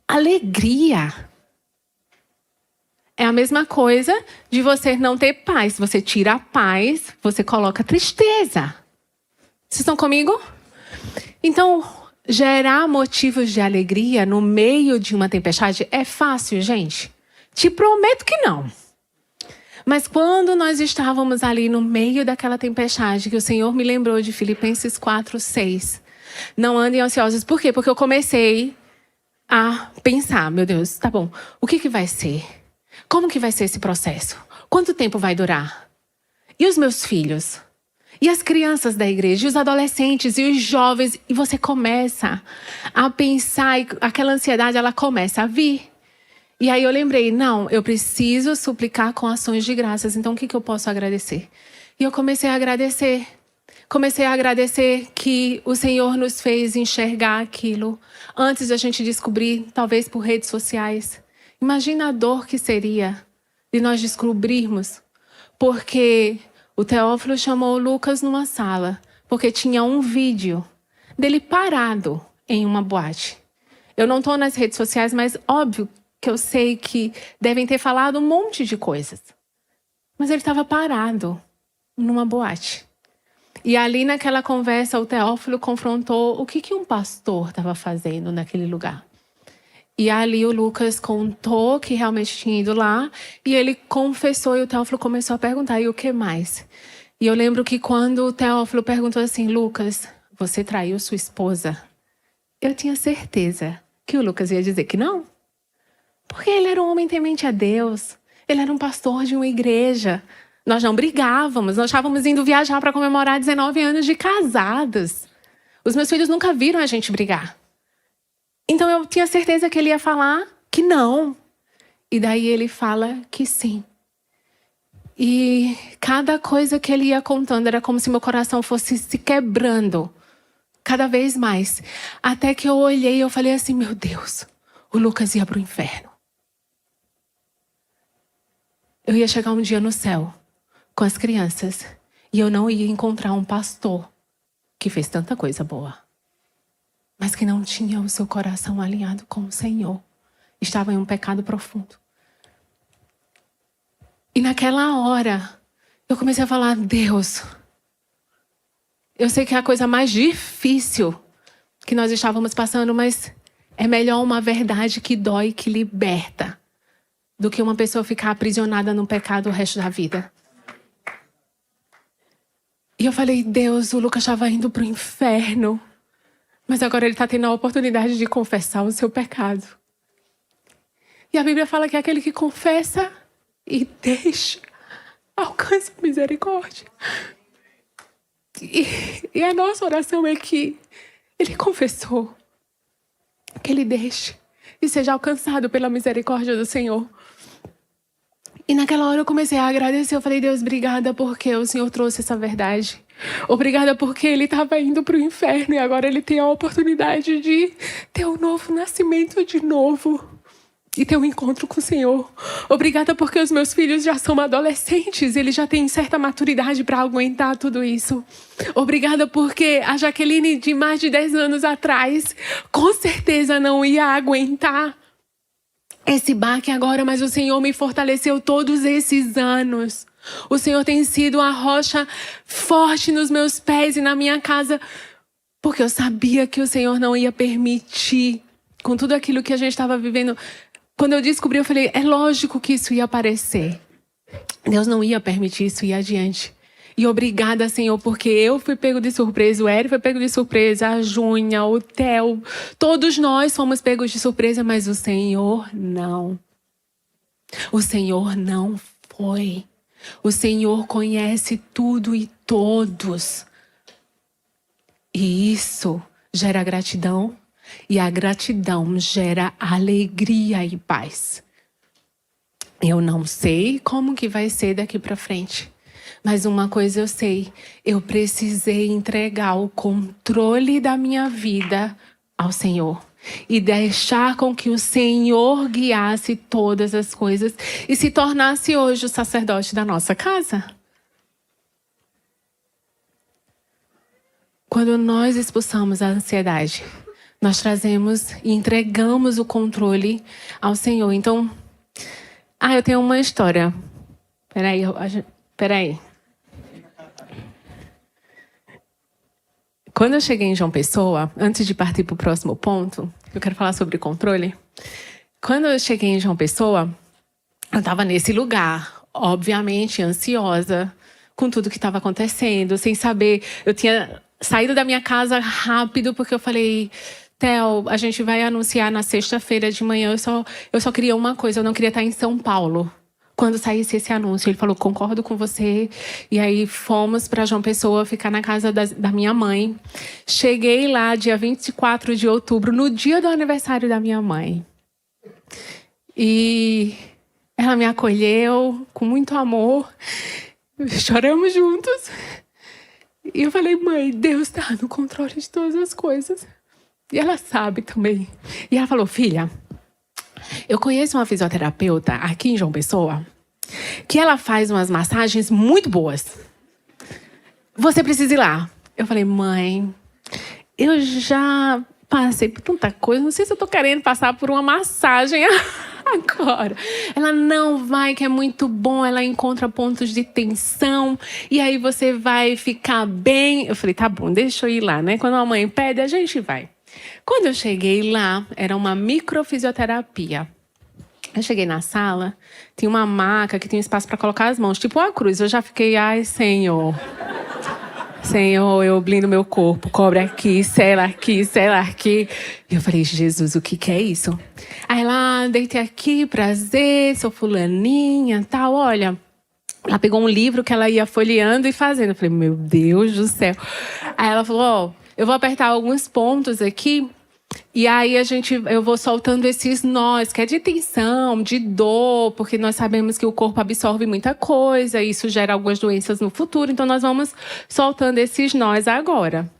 alegria. É a mesma coisa de você não ter paz. Você tira a paz, você coloca tristeza. Vocês estão comigo? Então, gerar motivos de alegria no meio de uma tempestade é fácil, gente? Te prometo que não. Mas quando nós estávamos ali no meio daquela tempestade, que o Senhor me lembrou de Filipenses 4, 6. Não andem ansiosos. Por quê? Porque eu comecei a pensar, meu Deus, tá bom, o que vai ser? Como que vai ser esse processo? Quanto tempo vai durar? E os meus filhos? E as crianças da igreja? E os adolescentes? E os jovens? E você começa a pensar, e aquela ansiedade, ela começa a vir. E aí eu lembrei, não, eu preciso suplicar com ações de graças. Então o que eu posso agradecer? E eu comecei a agradecer. Comecei a agradecer que o Senhor nos fez enxergar aquilo antes de a gente descobrir, talvez por redes sociais. Imagina a dor que seria de nós descobrirmos, porque o Teófilo chamou o Lucas numa sala, porque tinha um vídeo dele parado em uma boate. Eu não estou nas redes sociais, mas óbvio que eu sei que devem ter falado um monte de coisas. Mas ele estava parado numa boate. E ali naquela conversa o Teófilo confrontou o que um pastor estava fazendo naquele lugar. E ali o Lucas contou que realmente tinha ido lá. E ele confessou e o Teófilo começou a perguntar, e o que mais? E eu lembro que quando o Teófilo perguntou assim, Lucas, você traiu sua esposa? Eu tinha certeza que o Lucas ia dizer que não. Porque ele era um homem temente a Deus. Ele era um pastor de uma igreja. Nós não brigávamos, nós estávamos indo viajar para comemorar 19 anos de casados. Os meus filhos nunca viram a gente brigar. Então eu tinha certeza que ele ia falar que não. E daí ele fala que sim. E cada coisa que ele ia contando era como se meu coração fosse se quebrando cada vez mais. Até que eu olhei e eu falei assim, meu Deus, o Lucas ia pro inferno. Eu ia chegar um dia no céu com as crianças e eu não ia encontrar um pastor que fez tanta coisa boa, mas que não tinha o seu coração alinhado com o Senhor. Estava em um pecado profundo. E naquela hora, eu comecei a falar, Deus, eu sei que é a coisa mais difícil que nós estávamos passando, mas é melhor uma verdade que dói, que liberta, do que uma pessoa ficar aprisionada no pecado o resto da vida. E eu falei, Deus, o Lucas estava indo para o inferno, mas agora ele está tendo a oportunidade de confessar o seu pecado. E a Bíblia fala que é aquele que confessa e deixa, alcança misericórdia. E a nossa oração é que ele confessou, que ele deixe e seja alcançado pela misericórdia do Senhor. E naquela hora eu comecei a agradecer. Eu falei, Deus, obrigada porque o Senhor trouxe essa verdade. Obrigada porque ele estava indo para o inferno e agora ele tem a oportunidade de ter um novo nascimento de novo. E ter um encontro com o Senhor. Obrigada porque os meus filhos já são adolescentes. Eles já têm certa maturidade para aguentar tudo isso. Obrigada porque a Jaqueline de mais de 10 anos atrás com certeza não ia aguentar esse baque agora, mas o Senhor me fortaleceu todos esses anos. O Senhor tem sido a rocha forte nos meus pés e na minha casa, porque eu sabia que o Senhor não ia permitir, com tudo aquilo que a gente estava vivendo. Quando eu descobri, eu falei, é lógico que isso ia aparecer. Deus não ia permitir isso ir adiante. E obrigada, Senhor, porque eu fui pego de surpresa, o Eri foi pego de surpresa, a Júnia, o Theo, todos nós fomos pegos de surpresa, mas o Senhor não. O Senhor não foi. O Senhor conhece tudo e todos. E isso gera gratidão, e a gratidão gera alegria e paz. Eu não sei como que vai ser daqui para frente. Mas uma coisa eu sei, eu precisei entregar o controle da minha vida ao Senhor. E deixar com que o Senhor guiasse todas as coisas e se tornasse hoje o sacerdote da nossa casa. Quando nós expulsamos a ansiedade, nós trazemos e entregamos o controle ao Senhor. Então, eu tenho uma história. Peraí. Quando eu cheguei em João Pessoa, antes de partir para o próximo ponto, eu quero falar sobre controle. Quando eu cheguei em João Pessoa, eu estava nesse lugar, obviamente ansiosa, com tudo que estava acontecendo, sem saber. Eu tinha saído da minha casa rápido, porque eu falei, Theo, a gente vai anunciar na sexta-feira de manhã. Eu só queria uma coisa, eu não queria estar em São Paulo quando saísse esse anúncio. Ele falou, concordo com você. E aí fomos para João Pessoa, ficar na casa da minha mãe. Cheguei lá dia 24 de outubro, no dia do aniversário da minha mãe. E ela me acolheu com muito amor. Choramos juntos. E eu falei, mãe, Deus está no controle de todas as coisas. E ela sabe também. E ela falou, filha, eu conheço uma fisioterapeuta aqui em João Pessoa que ela faz umas massagens muito boas. Você precisa ir lá. Eu falei, mãe, eu já passei por tanta coisa, não sei se eu tô querendo passar por uma massagem agora. Ela não vai, que é muito bom, ela encontra pontos de tensão e aí você vai ficar bem. Eu falei, tá bom, deixa eu ir lá, né? Quando a mãe pede, a gente vai. Quando eu cheguei lá, era uma microfisioterapia. Eu cheguei na sala, tinha uma maca que tinha espaço para colocar as mãos, tipo uma cruz. Eu já fiquei, ai, Senhor. Senhor, eu blindo meu corpo, cobre aqui, sela aqui, sela aqui. E eu falei, Jesus, o que é isso? Aí ela, deitei aqui, prazer, sou fulaninha, tal, olha. Ela pegou um livro que ela ia folheando e fazendo. Eu falei, meu Deus do céu. Aí ela falou, eu vou apertar alguns pontos aqui. E aí eu vou soltando esses nós, que é de tensão, de dor, porque nós sabemos que o corpo absorve muita coisa, e isso gera algumas doenças no futuro, então nós vamos soltando esses nós agora.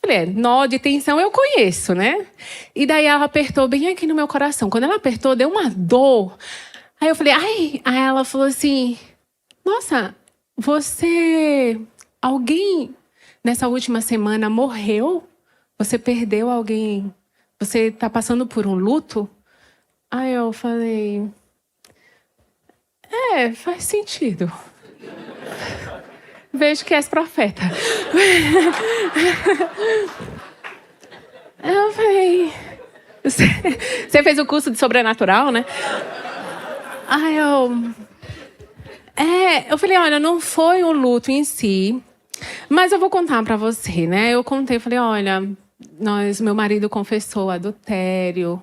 falei, nó de tensão eu conheço, né? E daí ela apertou bem aqui no meu coração. Quando ela apertou, deu uma dor. Aí eu falei, ai. Aí ela falou assim, nossa, alguém nessa última semana morreu? Você perdeu alguém? Você tá passando por um luto? Aí eu falei, faz sentido. Vejo que és profeta. Eu falei, você fez o curso de sobrenatural, né? Aí eu falei, olha, não foi um luto em si, mas eu vou contar pra você, né? Eu contei, falei, olha, meu marido confessou adultério,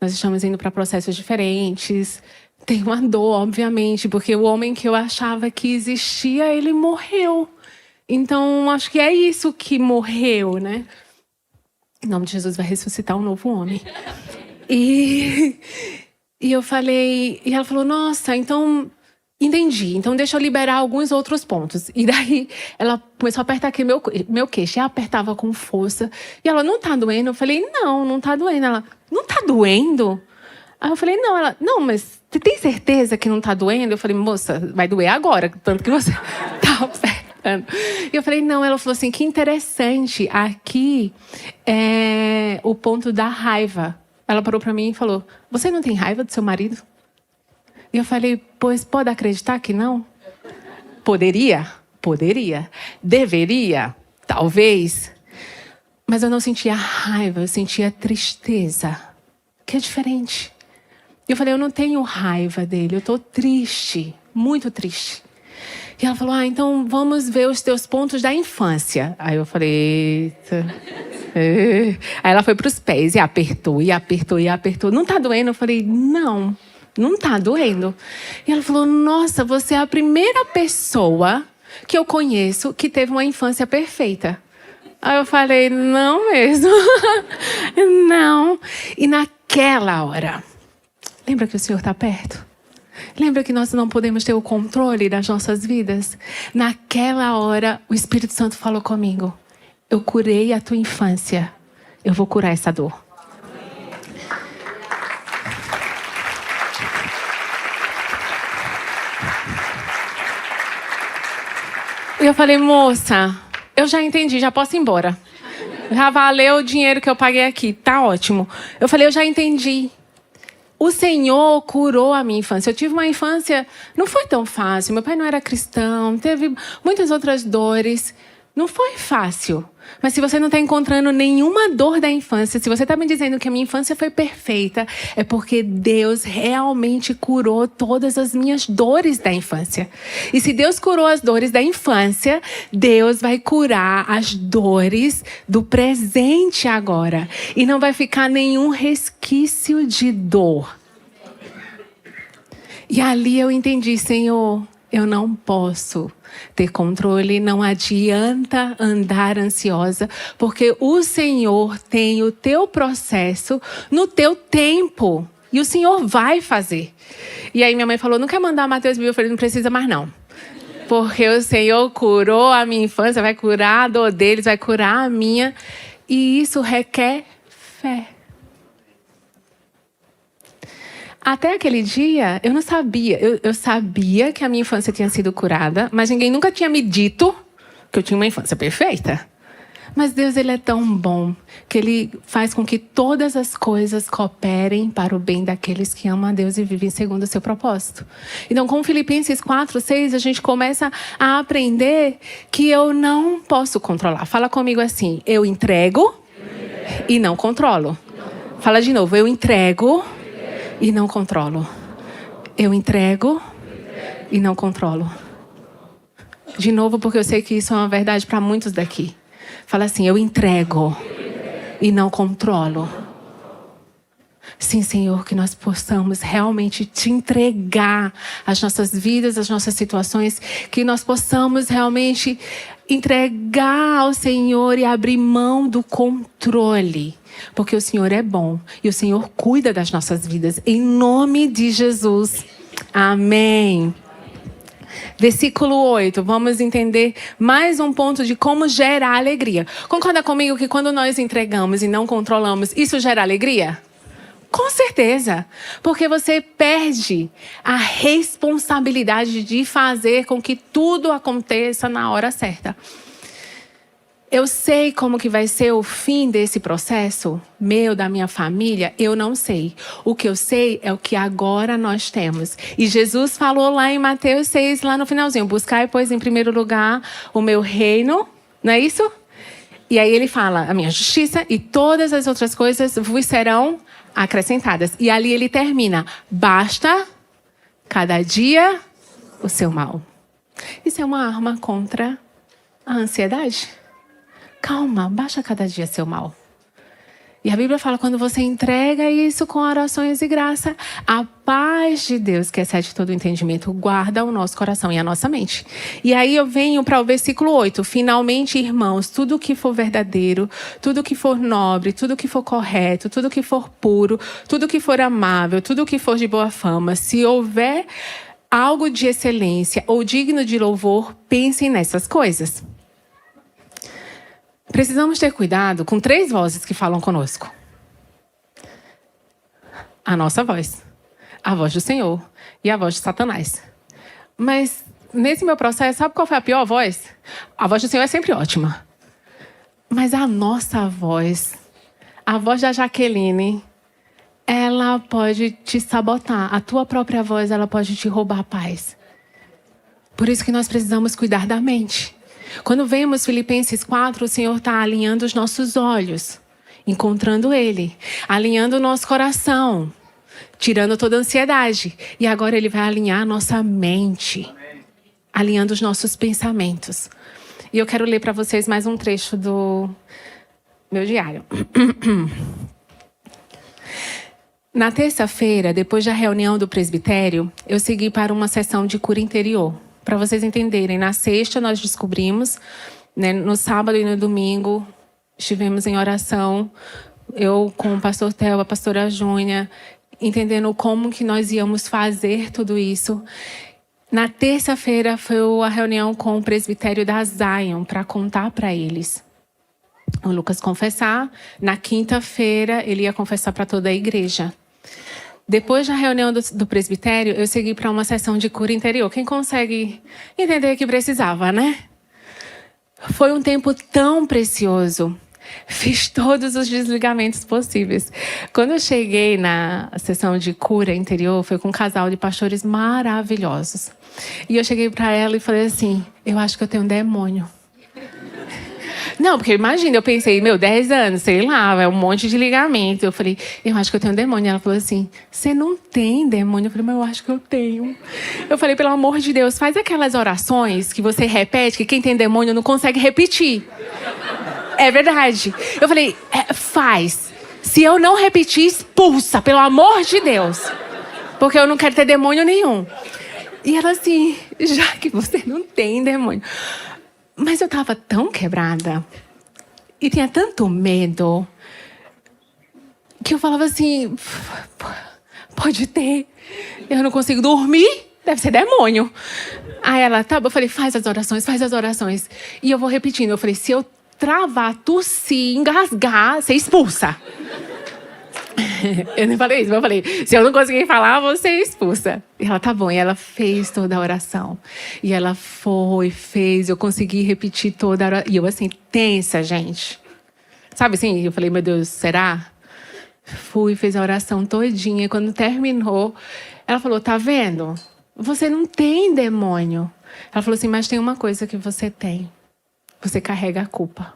nós estamos indo para processos diferentes. Tem uma dor, obviamente, porque o homem que eu achava que existia, ele morreu. Então, acho que é isso que morreu, né? Em nome de Jesus, vai ressuscitar um novo homem. E eu falei... E ela falou, nossa, então... Entendi. Então, deixa eu liberar alguns outros pontos. E daí, ela começou a apertar aqui meu queixo. Ela apertava com força. E ela, não tá doendo? Eu falei, não tá doendo. Ela, não tá doendo? Aí eu falei, não. Ela, não, mas você tem certeza que não tá doendo? Eu falei, moça, vai doer agora, tanto que você tá apertando. E eu falei, não. Ela falou assim, que interessante. Aqui é o ponto da raiva. Ela parou pra mim e falou, você não tem raiva do seu marido? E eu falei, pois pode acreditar que não? Poderia? Deveria? Talvez. Mas eu não sentia raiva, eu sentia tristeza. Que é diferente. E eu falei, eu não tenho raiva dele, eu tô triste, muito triste. E ela falou, então vamos ver os teus pontos da infância. Aí eu falei, eita. Aí ela foi pros pés e apertou. Não tá doendo? Eu falei, não tá doendo. E ela falou, nossa, você é a primeira pessoa que eu conheço que teve uma infância perfeita. Aí eu falei, não mesmo. Não. E naquela hora, lembra que o Senhor está perto? Lembra que nós não podemos ter o controle das nossas vidas? Naquela hora, o Espírito Santo falou comigo, eu curei a tua infância, eu vou curar essa dor. E eu falei, moça, eu já entendi, já posso ir embora. Já valeu o dinheiro que eu paguei aqui, tá ótimo. Eu falei, eu já entendi. O Senhor curou a minha infância. Eu tive uma infância, não foi tão fácil. Meu pai não era cristão, teve muitas outras dores. Não foi fácil. Mas se você não está encontrando nenhuma dor da infância, se você está me dizendo que a minha infância foi perfeita, é porque Deus realmente curou todas as minhas dores da infância. E se Deus curou as dores da infância, Deus vai curar as dores do presente agora. E não vai ficar nenhum resquício de dor. E ali eu entendi, Senhor, eu não posso ter controle, não adianta andar ansiosa, porque o Senhor tem o teu processo no teu tempo. E o Senhor vai fazer. E aí minha mãe falou, não quer mandar Mateus 1000? Eu falei, não precisa mais não. Porque o Senhor curou a minha infância, vai curar a dor deles, vai curar a minha. E isso requer fé. Até aquele dia, eu não sabia. Eu sabia que a minha infância tinha sido curada, mas ninguém nunca tinha me dito que eu tinha uma infância perfeita. Mas Deus, Ele é tão bom que Ele faz com que todas as coisas cooperem para o bem daqueles que amam a Deus e vivem segundo o seu propósito. Então, com Filipenses 4:6, a gente começa a aprender que eu não posso controlar. Fala comigo assim, eu entrego e não controlo. Fala de novo, eu entrego e não controlo. Eu entrego e não controlo. De novo, porque eu sei que isso é uma verdade para muitos daqui. Fala assim, eu entrego e não controlo. Sim, Senhor, que nós possamos realmente te entregar as nossas vidas, as nossas situações. Que nós possamos realmente entregar ao Senhor e abrir mão do controle. Porque o Senhor é bom e o Senhor cuida das nossas vidas. Em nome de Jesus. Amém. Versículo 8, vamos entender mais um ponto de como gerar alegria. Concorda comigo que quando nós entregamos e não controlamos, isso gera alegria? Com certeza, porque você perde a responsabilidade de fazer com que tudo aconteça na hora certa. Eu sei como que vai ser o fim desse processo, meu, da minha família, eu não sei. O que eu sei é o que agora nós temos. E Jesus falou lá em Mateus 6, lá no finalzinho, buscai, pois, em primeiro lugar, o meu reino, não é isso? E aí ele fala, a minha justiça e todas as outras coisas vos serão acrescentadas. E ali ele termina, basta cada dia o seu mal. Isso é uma arma contra a ansiedade. Calma, baixa cada dia seu mal. E a Bíblia fala, quando você entrega isso com orações e graça, a paz de Deus, que excede todo o entendimento, guarda o nosso coração e a nossa mente. E aí eu venho para o versículo 8. Finalmente, irmãos, tudo que for verdadeiro, tudo que for nobre, tudo que for correto, tudo que for puro, tudo que for amável, tudo que for de boa fama, se houver algo de excelência ou digno de louvor, pensem nessas coisas. Precisamos ter cuidado com 3 vozes que falam conosco. A nossa voz, a voz do Senhor e a voz de Satanás. Mas nesse meu processo, sabe qual foi a pior voz? A voz do Senhor é sempre ótima. Mas a nossa voz, a voz da Jaqueline, ela pode te sabotar. A tua própria voz, ela pode te roubar a paz. Por isso que nós precisamos cuidar da mente. Quando vemos Filipenses 4, o Senhor está alinhando os nossos olhos, encontrando Ele, alinhando o nosso coração, tirando toda a ansiedade. E agora Ele vai alinhar a nossa mente, alinhando os nossos pensamentos. E eu quero ler para vocês mais um trecho do meu diário. Na terça-feira, depois da reunião do presbitério, eu segui para uma sessão de cura interior. Para vocês entenderem, na sexta nós descobrimos, né, no sábado e no domingo, estivemos em oração, eu com o pastor Theo, a pastora Júnia, entendendo como que nós íamos fazer tudo isso. Na terça-feira foi a reunião com o presbitério da Zion, para contar para eles. O Lucas confessar, na quinta-feira ele ia confessar para toda a igreja. Depois da reunião do presbitério, eu segui para uma sessão de cura interior. Quem consegue entender que precisava, né? Foi um tempo tão precioso. Fiz todos os desligamentos possíveis. Quando eu cheguei na sessão de cura interior, foi com um casal de pastores maravilhosos. E eu cheguei para ela e falei assim, eu acho que eu tenho um demônio. Não, porque imagina, eu pensei, 10 anos, sei lá, é um monte de ligamento. Eu falei, eu acho que eu tenho um demônio. Ela falou assim, você não tem demônio? Eu falei, mas eu acho que eu tenho. Eu falei, pelo amor de Deus, faz aquelas orações que você repete, que quem tem demônio não consegue repetir. É verdade. Eu falei, faz. Se eu não repetir, expulsa, pelo amor de Deus. Porque eu não quero ter demônio nenhum. E ela assim, já que você não tem demônio... Mas eu estava tão quebrada e tinha tanto medo que eu falava assim, pode ter, eu não consigo dormir, deve ser demônio. Aí ela, tá bom, eu falei, faz as orações. E eu vou repetindo, eu falei, se eu travar, tossir, engasgar, você expulsa. Eu nem falei isso, mas eu falei, se eu não conseguir falar, você expulsa. E ela, tá bom. E ela fez toda a oração. E ela fez. Eu consegui repetir toda a oração. E eu assim, tensa, gente. Sabe assim? Eu falei, meu Deus, será? Fez a oração todinha. E quando terminou, ela falou, tá vendo? Você não tem demônio. Ela falou assim, mas tem uma coisa que você tem. Você carrega a culpa.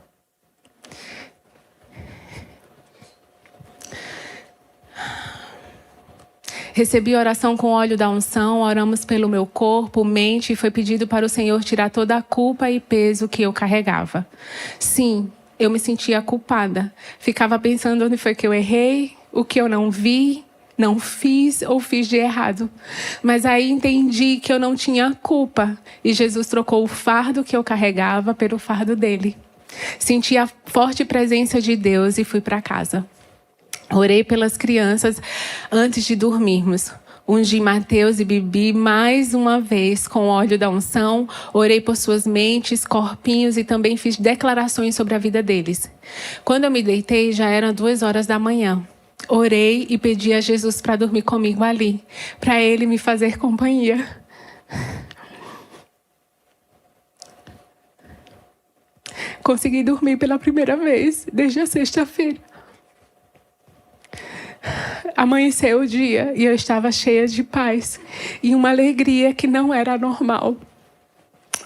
Recebi oração com óleo da unção, oramos pelo meu corpo, mente, e foi pedido para o Senhor tirar toda a culpa e peso que eu carregava. Sim, eu me sentia culpada. Ficava pensando onde foi que eu errei, o que eu não vi, não fiz ou fiz de errado. Mas aí entendi que eu não tinha culpa. E Jesus trocou o fardo que eu carregava pelo fardo dele. Senti a forte presença de Deus e fui para casa. Orei pelas crianças antes de dormirmos. Ungi Mateus e Bibi mais uma vez com o óleo da unção. Orei por suas mentes, corpinhos e também fiz declarações sobre a vida deles. Quando eu me deitei, já eram 2 horas da manhã. Orei e pedi a Jesus para dormir comigo ali, para Ele me fazer companhia. Consegui dormir pela primeira vez desde a sexta-feira. Amanheceu o dia e eu estava cheia de paz e uma alegria que não era normal.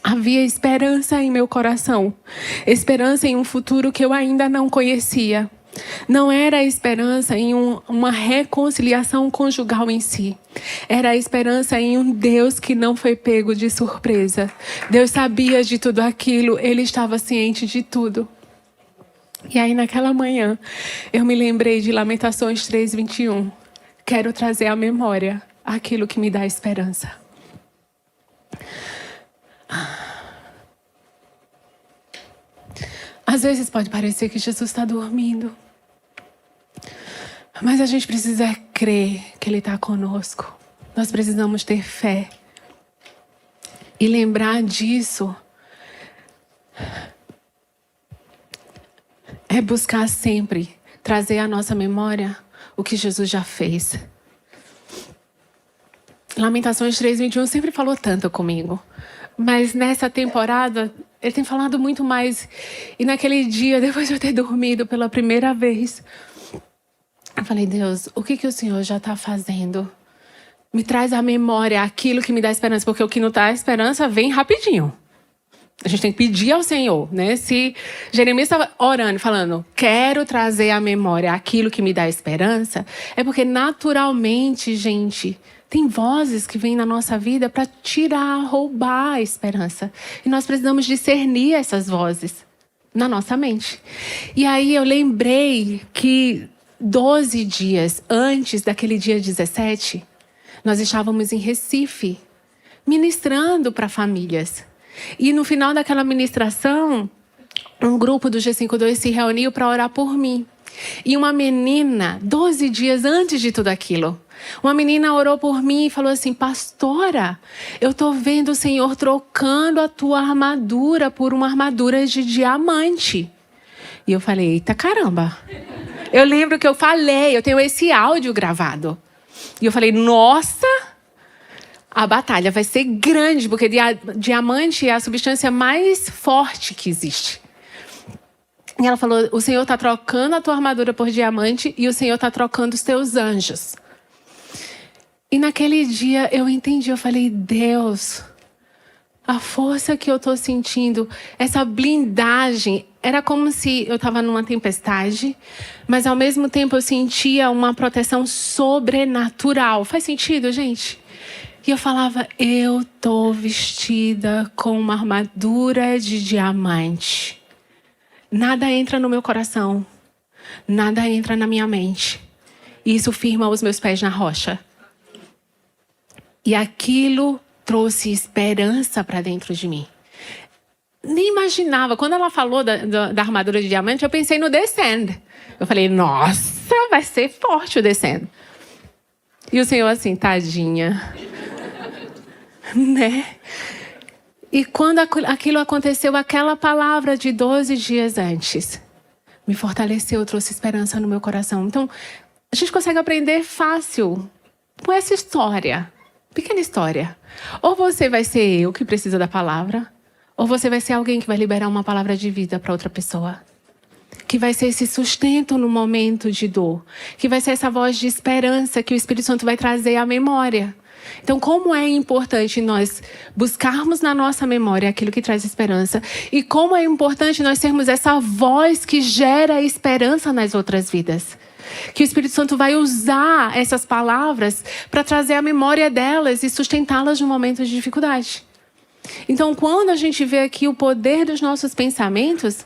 Havia esperança em meu coração, esperança em um futuro que eu ainda não conhecia. Não era a esperança em uma reconciliação conjugal em si. Era a esperança em um Deus que não foi pego de surpresa. Deus sabia de tudo aquilo, Ele estava ciente de tudo. E aí naquela manhã, eu me lembrei de Lamentações 3:21. Quero trazer à memória aquilo que me dá esperança. Às vezes pode parecer que Jesus está dormindo. Mas a gente precisa crer que Ele está conosco. Nós precisamos ter fé. E lembrar disso é buscar sempre trazer à nossa memória o que Jesus já fez. Lamentações 3:21 sempre falou tanto comigo. Mas nessa temporada, Ele tem falado muito mais. E naquele dia, depois de eu ter dormido pela primeira vez, eu falei, Deus, o que o Senhor já está fazendo? Me traz à memória aquilo que me dá esperança. Porque o que não dá esperança vem rapidinho. A gente tem que pedir ao Senhor, né? Se Jeremias estava orando, falando, quero trazer à memória aquilo que me dá esperança, é porque naturalmente, gente, tem vozes que vêm na nossa vida para tirar, roubar a esperança. E nós precisamos discernir essas vozes na nossa mente. E aí eu lembrei que 12 dias antes daquele dia 17, nós estávamos em Recife, ministrando para famílias. E no final daquela ministração, um grupo do G52 se reuniu para orar por mim. E uma menina, 12 dias antes de tudo aquilo, uma menina orou por mim e falou assim, pastora, eu estou vendo o Senhor trocando a tua armadura por uma armadura de diamante. E eu falei, eita caramba. Eu lembro que eu falei, eu tenho esse áudio gravado. E eu falei, nossa, a batalha vai ser grande, porque diamante é a substância mais forte que existe. E ela falou, o Senhor está trocando a tua armadura por diamante e o Senhor está trocando os teus anjos. E naquele dia eu entendi, eu falei, Deus, a força que eu estou sentindo, essa blindagem, era como se eu estava numa tempestade, mas ao mesmo tempo eu sentia uma proteção sobrenatural. Faz sentido, gente? E eu falava, eu estou vestida com uma armadura de diamante. Nada entra no meu coração. Nada entra na minha mente. E isso firma os meus pés na rocha. E aquilo trouxe esperança para dentro de mim. Nem imaginava. Quando ela falou da armadura de diamante, eu pensei no Descend. Eu falei, nossa, vai ser forte o Descend. E o Senhor assim, tadinha. Né? E quando aquilo aconteceu, aquela palavra de 12 dias antes, me fortaleceu, trouxe esperança no meu coração. Então, a gente consegue aprender fácil com essa história. Pequena história. Ou você vai ser eu que precisa da palavra, ou você vai ser alguém que vai liberar uma palavra de vida para outra pessoa. Que vai ser esse sustento no momento de dor. Que vai ser essa voz de esperança que o Espírito Santo vai trazer à memória. Então, como é importante nós buscarmos na nossa memória aquilo que traz esperança. E como é importante nós sermos essa voz que gera esperança nas outras vidas. Que o Espírito Santo vai usar essas palavras para trazer a memória delas e sustentá-las no momento de dificuldade. Então, quando a gente vê aqui o poder dos nossos pensamentos,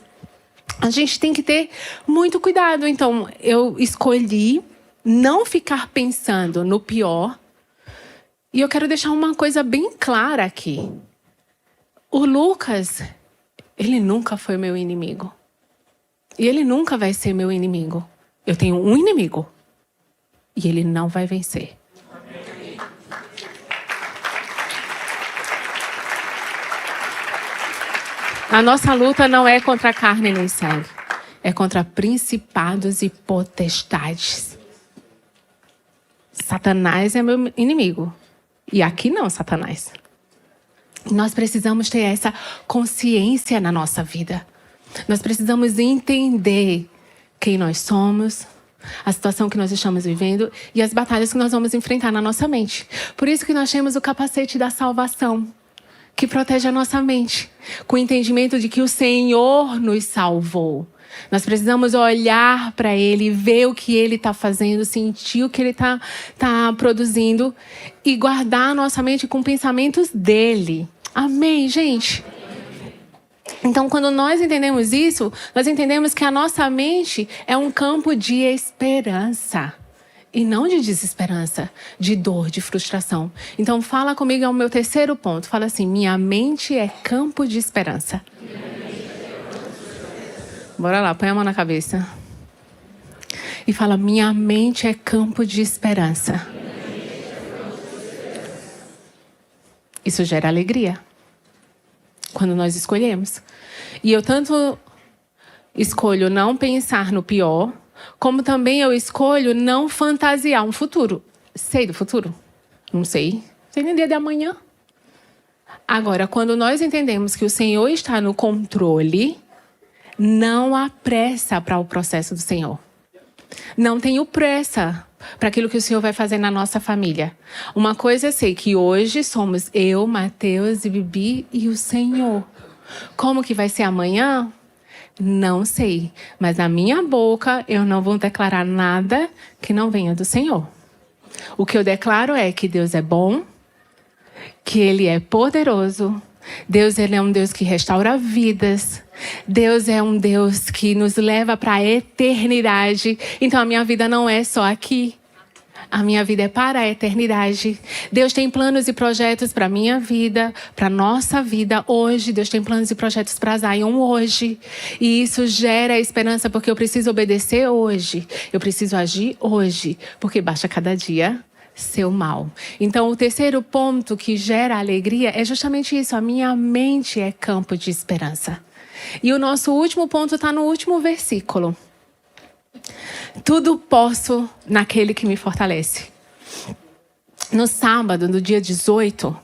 a gente tem que ter muito cuidado. Então, eu escolhi não ficar pensando no pior. E eu quero deixar uma coisa bem clara aqui. O Lucas, ele nunca foi meu inimigo. E ele nunca vai ser meu inimigo. Eu tenho um inimigo. E ele não vai vencer. A nossa luta não é contra a carne nem sangue. É contra principados e potestades. Satanás é meu inimigo. E aqui não, Satanás. Nós precisamos ter essa consciência na nossa vida. Nós precisamos entender quem nós somos, a situação que nós estamos vivendo e as batalhas que nós vamos enfrentar na nossa mente. Por isso que nós temos o capacete da salvação, que protege a nossa mente, com o entendimento de que o Senhor nos salvou. Nós precisamos olhar para Ele, ver o que Ele está fazendo, sentir o que Ele está produzindo e guardar a nossa mente com pensamentos dEle. Amém, gente? Então, quando nós entendemos isso, nós entendemos que a nossa mente é um campo de esperança. E não de desesperança, de dor, de frustração. Então, fala comigo, é o meu terceiro ponto. Fala assim, minha mente é campo de esperança. Bora lá, põe a mão na cabeça. E fala, minha mente é campo de esperança. Isso gera alegria. Quando nós escolhemos. E eu tanto escolho não pensar no pior, como também eu escolho não fantasiar um futuro. Sei do futuro? Não sei. Não sei nem dia de amanhã. Agora, quando nós entendemos que o Senhor está no controle, não há pressa para o processo do Senhor. Não tenho pressa para aquilo que o Senhor vai fazer na nossa família. Uma coisa eu sei, que hoje somos eu, Mateus e Bibi e o Senhor. Como que vai ser amanhã? Não sei. Mas na minha boca eu não vou declarar nada que não venha do Senhor. O que eu declaro é que Deus é bom, que Ele é poderoso. Deus, Ele é um Deus que restaura vidas. Deus é um Deus que nos leva para a eternidade. Então a minha vida não é só aqui. A minha vida é para a eternidade. Deus tem planos e projetos para a minha vida, para a nossa vida hoje. Deus tem planos e projetos para Zion hoje. E isso gera esperança porque eu preciso obedecer hoje. Eu preciso agir hoje, porque basta cada dia seu mal. Então, o terceiro ponto que gera alegria é justamente isso. A minha mente é campo de esperança. E o nosso último ponto está no último versículo. Tudo posso naquele que me fortalece. No sábado, no dia 18,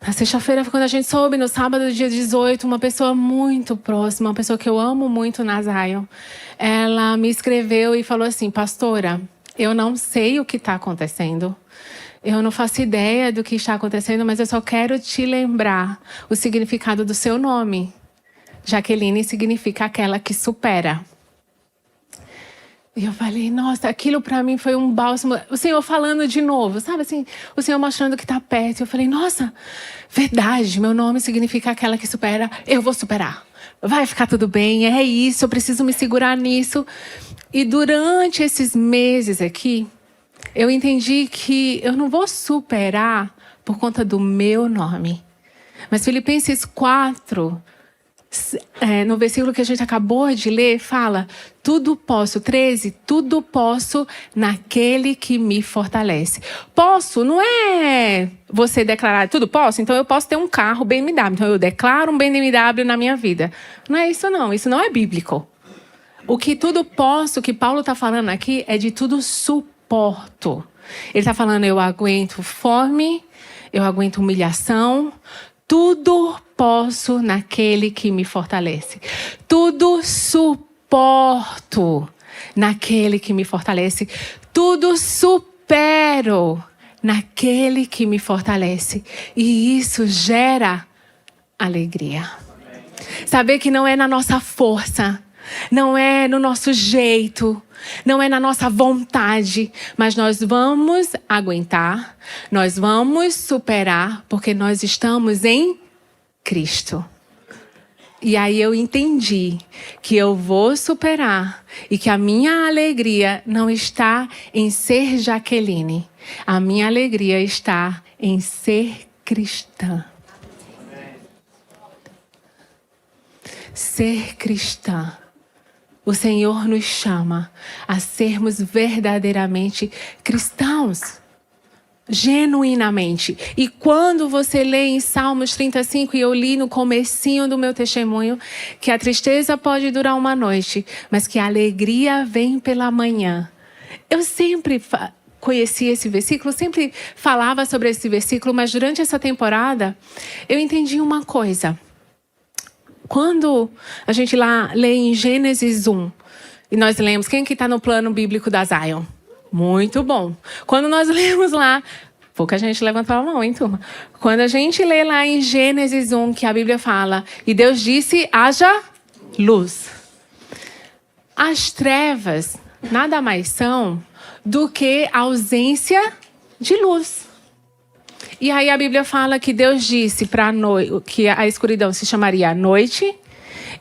na sexta-feira, quando a gente soube, no sábado, dia 18, uma pessoa muito próxima, uma pessoa que eu amo muito na Zion, ela me escreveu e falou assim, pastora, eu não sei o que está acontecendo. Eu não faço ideia do que está acontecendo, mas eu só quero te lembrar o significado do seu nome. Jaqueline significa aquela que supera. E eu falei, nossa, aquilo para mim foi um bálsamo. O Senhor falando de novo, sabe assim? O Senhor mostrando que está perto. Eu falei, nossa, verdade, meu nome significa aquela que supera. Eu vou superar. Vai ficar tudo bem, é isso, eu preciso me segurar nisso. E durante esses meses aqui, eu entendi que eu não vou superar por conta do meu nome. Mas Filipenses 4... no versículo que a gente acabou de ler, fala, tudo posso, 13, tudo posso naquele que me fortalece. Posso não é você declarar, tudo posso, então eu posso ter um carro BMW, então eu declaro um BMW na minha vida. Não é isso não é bíblico. O que tudo posso, que Paulo está falando aqui, é de tudo suporto. Ele está falando, eu aguento fome, eu aguento humilhação, tudo posso naquele que me fortalece. Tudo suporto naquele que me fortalece. Tudo supero naquele que me fortalece. E isso gera alegria. Saber que não é na nossa força, não é no nosso jeito, não é na nossa vontade, mas nós vamos aguentar, nós vamos superar, porque nós estamos em Cristo. E aí eu entendi que eu vou superar e que a minha alegria não está em ser Jaqueline. A minha alegria está em ser cristã. Ser cristã. O Senhor nos chama a sermos verdadeiramente cristãos. Genuinamente. E quando você lê em Salmos 35, e eu li no comecinho do meu testemunho, que a tristeza pode durar uma noite, mas que a alegria vem pela manhã. Eu sempre conheci esse versículo, sempre falava sobre esse versículo, mas durante essa temporada eu entendi uma coisa. Quando a gente lá lê em Gênesis 1, e nós lemos, quem que está no plano bíblico da Zion? Muito bom. Quando nós lemos lá, pouca gente levantou a mão, hein, turma? Quando a gente lê lá em Gênesis 1, que a Bíblia fala, e Deus disse, haja luz. As trevas nada mais são do que a ausência de luz. E aí a Bíblia fala que Deus disse para que a escuridão se chamaria noite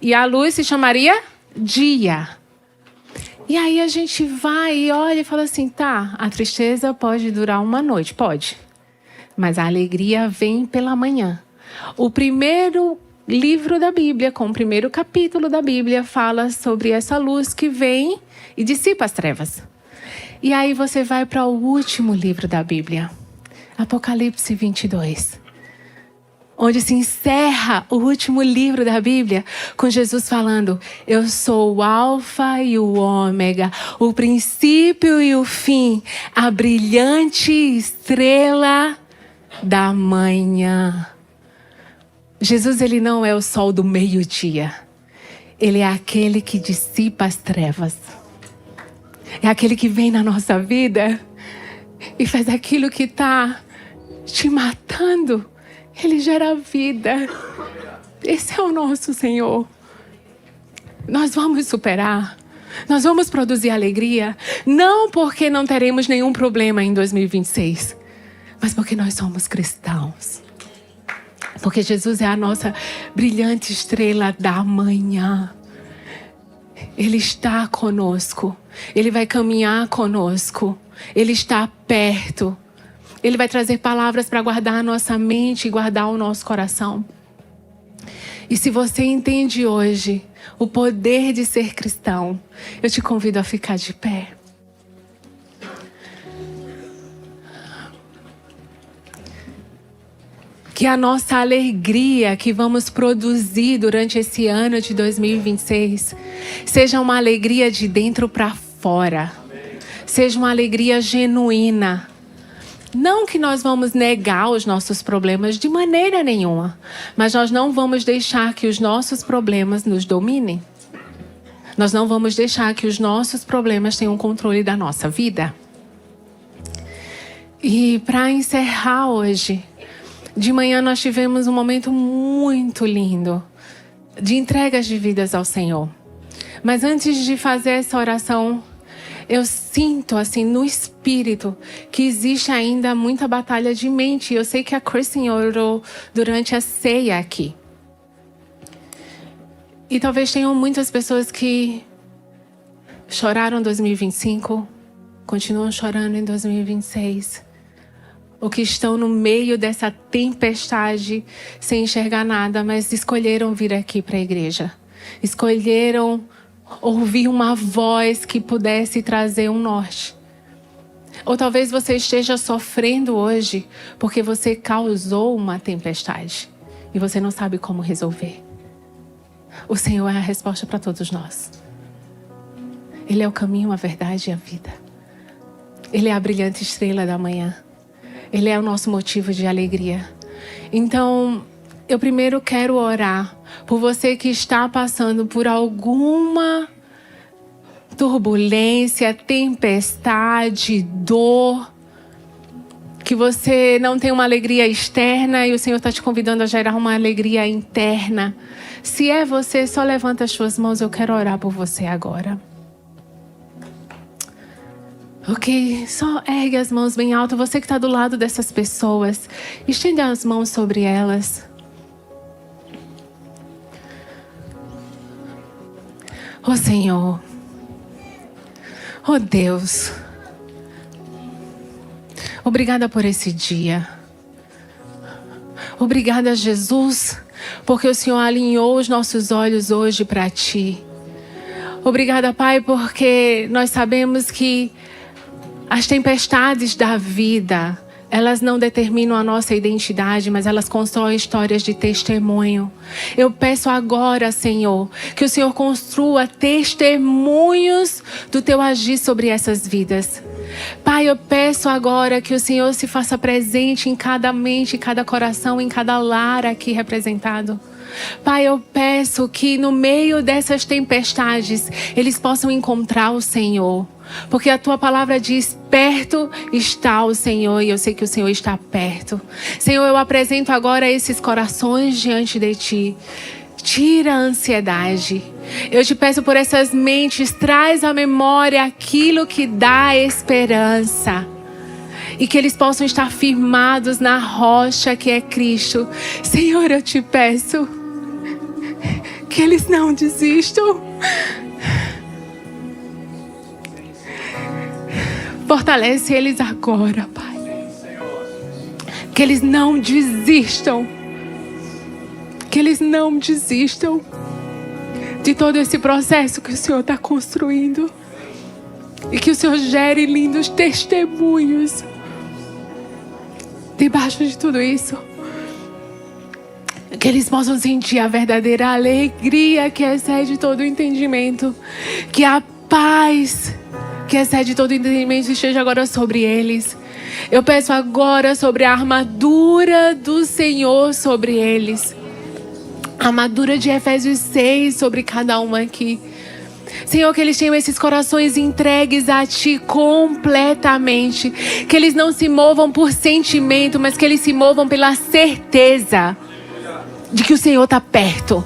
e a luz se chamaria dia. E aí a gente vai e olha e fala assim, tá, a tristeza pode durar uma noite, pode. Mas a alegria vem pela manhã. O primeiro livro da Bíblia, com o primeiro capítulo da Bíblia, fala sobre essa luz que vem e dissipa as trevas. E aí você vai para o último livro da Bíblia, Apocalipse 22. Onde se encerra o último livro da Bíblia, com Jesus falando, eu sou o alfa e o ômega, o princípio e o fim, a brilhante estrela da manhã. Jesus, ele não é o sol do meio-dia. Ele é aquele que dissipa as trevas. É aquele que vem na nossa vida e faz aquilo que está te matando. Ele gera vida. Esse é o nosso Senhor. Nós vamos superar. Nós vamos produzir alegria. Não porque não teremos nenhum problema em 2026. Mas porque nós somos cristãos. Porque Jesus é a nossa brilhante estrela da manhã. Ele está conosco. Ele vai caminhar conosco. Ele está perto. Ele vai trazer palavras para guardar a nossa mente e guardar o nosso coração. E se você entende hoje o poder de ser cristão, eu te convido a ficar de pé. Que a nossa alegria que vamos produzir durante esse ano de 2026 seja uma alegria de dentro para fora. Seja uma alegria genuína. Não que nós vamos negar os nossos problemas de maneira nenhuma, mas nós não vamos deixar que os nossos problemas nos dominem. Nós não vamos deixar que os nossos problemas tenham controle da nossa vida. E para encerrar hoje, de manhã nós tivemos um momento muito lindo de entregas de vidas ao Senhor. Mas antes de fazer essa oração, eu sinto, assim, no espírito, que existe ainda muita batalha de mente. Eu sei que a Kristen orou durante a ceia aqui. E talvez tenham muitas pessoas que choraram em 2025, continuam chorando em 2026. Ou que estão no meio dessa tempestade, sem enxergar nada, mas escolheram vir aqui para a igreja. Escolheram ouvir uma voz que pudesse trazer um norte. Ou talvez você esteja sofrendo hoje porque você causou uma tempestade e você não sabe como resolver. O Senhor é a resposta para todos nós. Ele é o caminho, a verdade e a vida. Ele é a brilhante estrela da manhã. Ele é o nosso motivo de alegria. Então, eu primeiro quero orar por você que está passando por alguma turbulência, tempestade, dor, que você não tem uma alegria externa e o Senhor está te convidando a gerar uma alegria interna. Se é você, só levanta as suas mãos, eu quero orar por você agora. Ok, só ergue as mãos bem alto. Você que está do lado dessas pessoas, estende as mãos sobre elas. Oh Senhor, oh Deus, obrigada por esse dia. Obrigada, Jesus, porque o Senhor alinhou os nossos olhos hoje para Ti. Obrigada, Pai, porque nós sabemos que as tempestades da vida, Elas não determinam a nossa identidade, mas elas constroem histórias de testemunho. Eu peço agora, Senhor, que o Senhor construa testemunhos do Teu agir sobre essas vidas. Pai, eu peço agora que o Senhor se faça presente em cada mente, em cada coração, em cada lar aqui representado. Pai, eu peço que no meio dessas tempestades, eles possam encontrar o Senhor. Porque a Tua palavra diz, perto está o Senhor, e eu sei que o Senhor está perto. Senhor, eu apresento agora esses corações diante de Ti. Tira a ansiedade. Eu te peço por essas mentes, traz à memória aquilo que dá esperança. E que eles possam estar firmados na rocha que é Cristo. Senhor, eu te peço que eles não desistam. Fortalece eles agora, Pai. Que eles não desistam. Que eles não desistam de todo esse processo que o Senhor está construindo. E que o Senhor gere lindos testemunhos debaixo de tudo isso. Que eles possam sentir a verdadeira alegria que excede todo o entendimento. Que a paz que excede todo o entendimento esteja agora sobre eles. Eu peço agora sobre a armadura do Senhor sobre eles. A armadura de Efésios 6 sobre cada um aqui. Senhor, que eles tenham esses corações entregues a Ti completamente. Que eles não se movam por sentimento, mas que eles se movam pela certeza de que o Senhor está perto.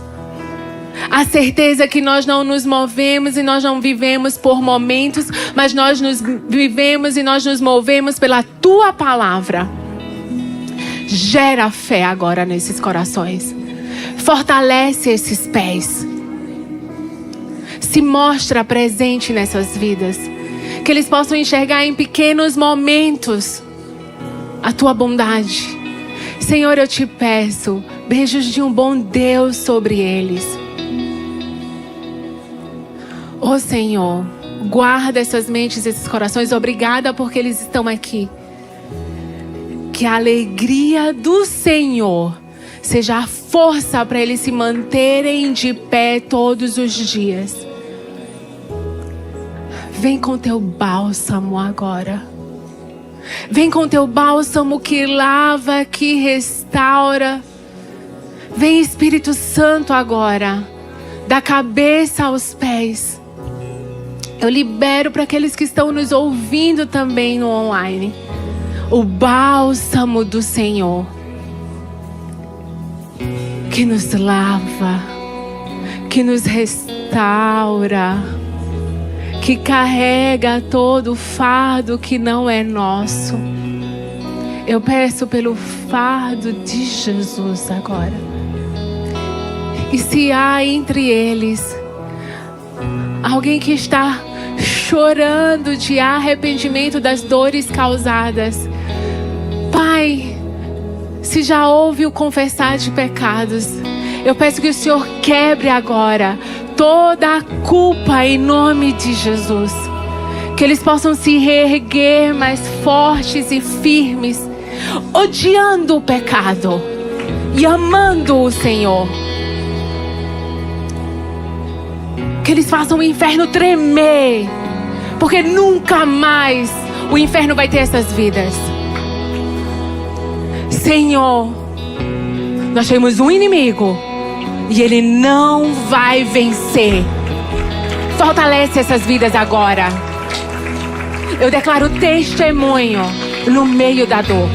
A certeza que nós não nos movemos e nós não vivemos por momentos, mas nós nos vivemos e nós nos movemos pela Tua palavra. Gera fé agora nesses corações. Fortalece esses pés. Se mostra presente nessas vidas. Que eles possam enxergar em pequenos momentos a Tua bondade. Senhor, eu te peço, beijos de um bom Deus sobre eles. Oh Senhor, guarda essas mentes, esses corações. Obrigada porque eles estão aqui. Que a alegria do Senhor seja a força para eles se manterem de pé todos os dias. Vem com Teu bálsamo agora. Vem com Teu bálsamo que lava, que restaura. Vem Espírito Santo agora, da cabeça aos pés. Eu libero para aqueles que estão nos ouvindo também no online, o bálsamo do Senhor, que nos lava, que nos restaura, que carrega todo o fardo que não é nosso. Eu peço pelo fardo de Jesus agora. E se há entre eles alguém que está chorando de arrependimento das dores causadas, Pai, se já houve o confessar de pecados, eu peço que o Senhor quebre agora toda a culpa em nome de Jesus. Que eles possam se reerguer mais fortes e firmes, odiando o pecado e amando o Senhor. Que eles façam o inferno tremer, porque nunca mais o inferno vai ter essas vidas. Senhor, nós temos um inimigo e ele não vai vencer. Fortalece essas vidas agora. Eu declaro testemunho no meio da dor.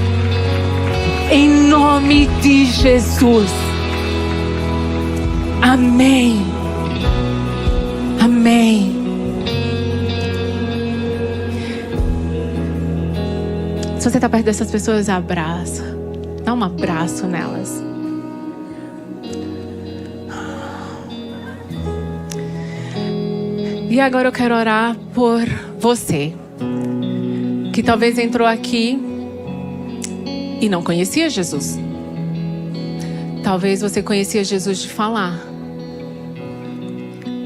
Em nome de Jesus. Amém. Amém. Se você está perto dessas pessoas, abraça. Dá um abraço nelas. E agora eu quero orar por você, que talvez entrou aqui e não conhecia Jesus. Talvez você conhecia Jesus de falar.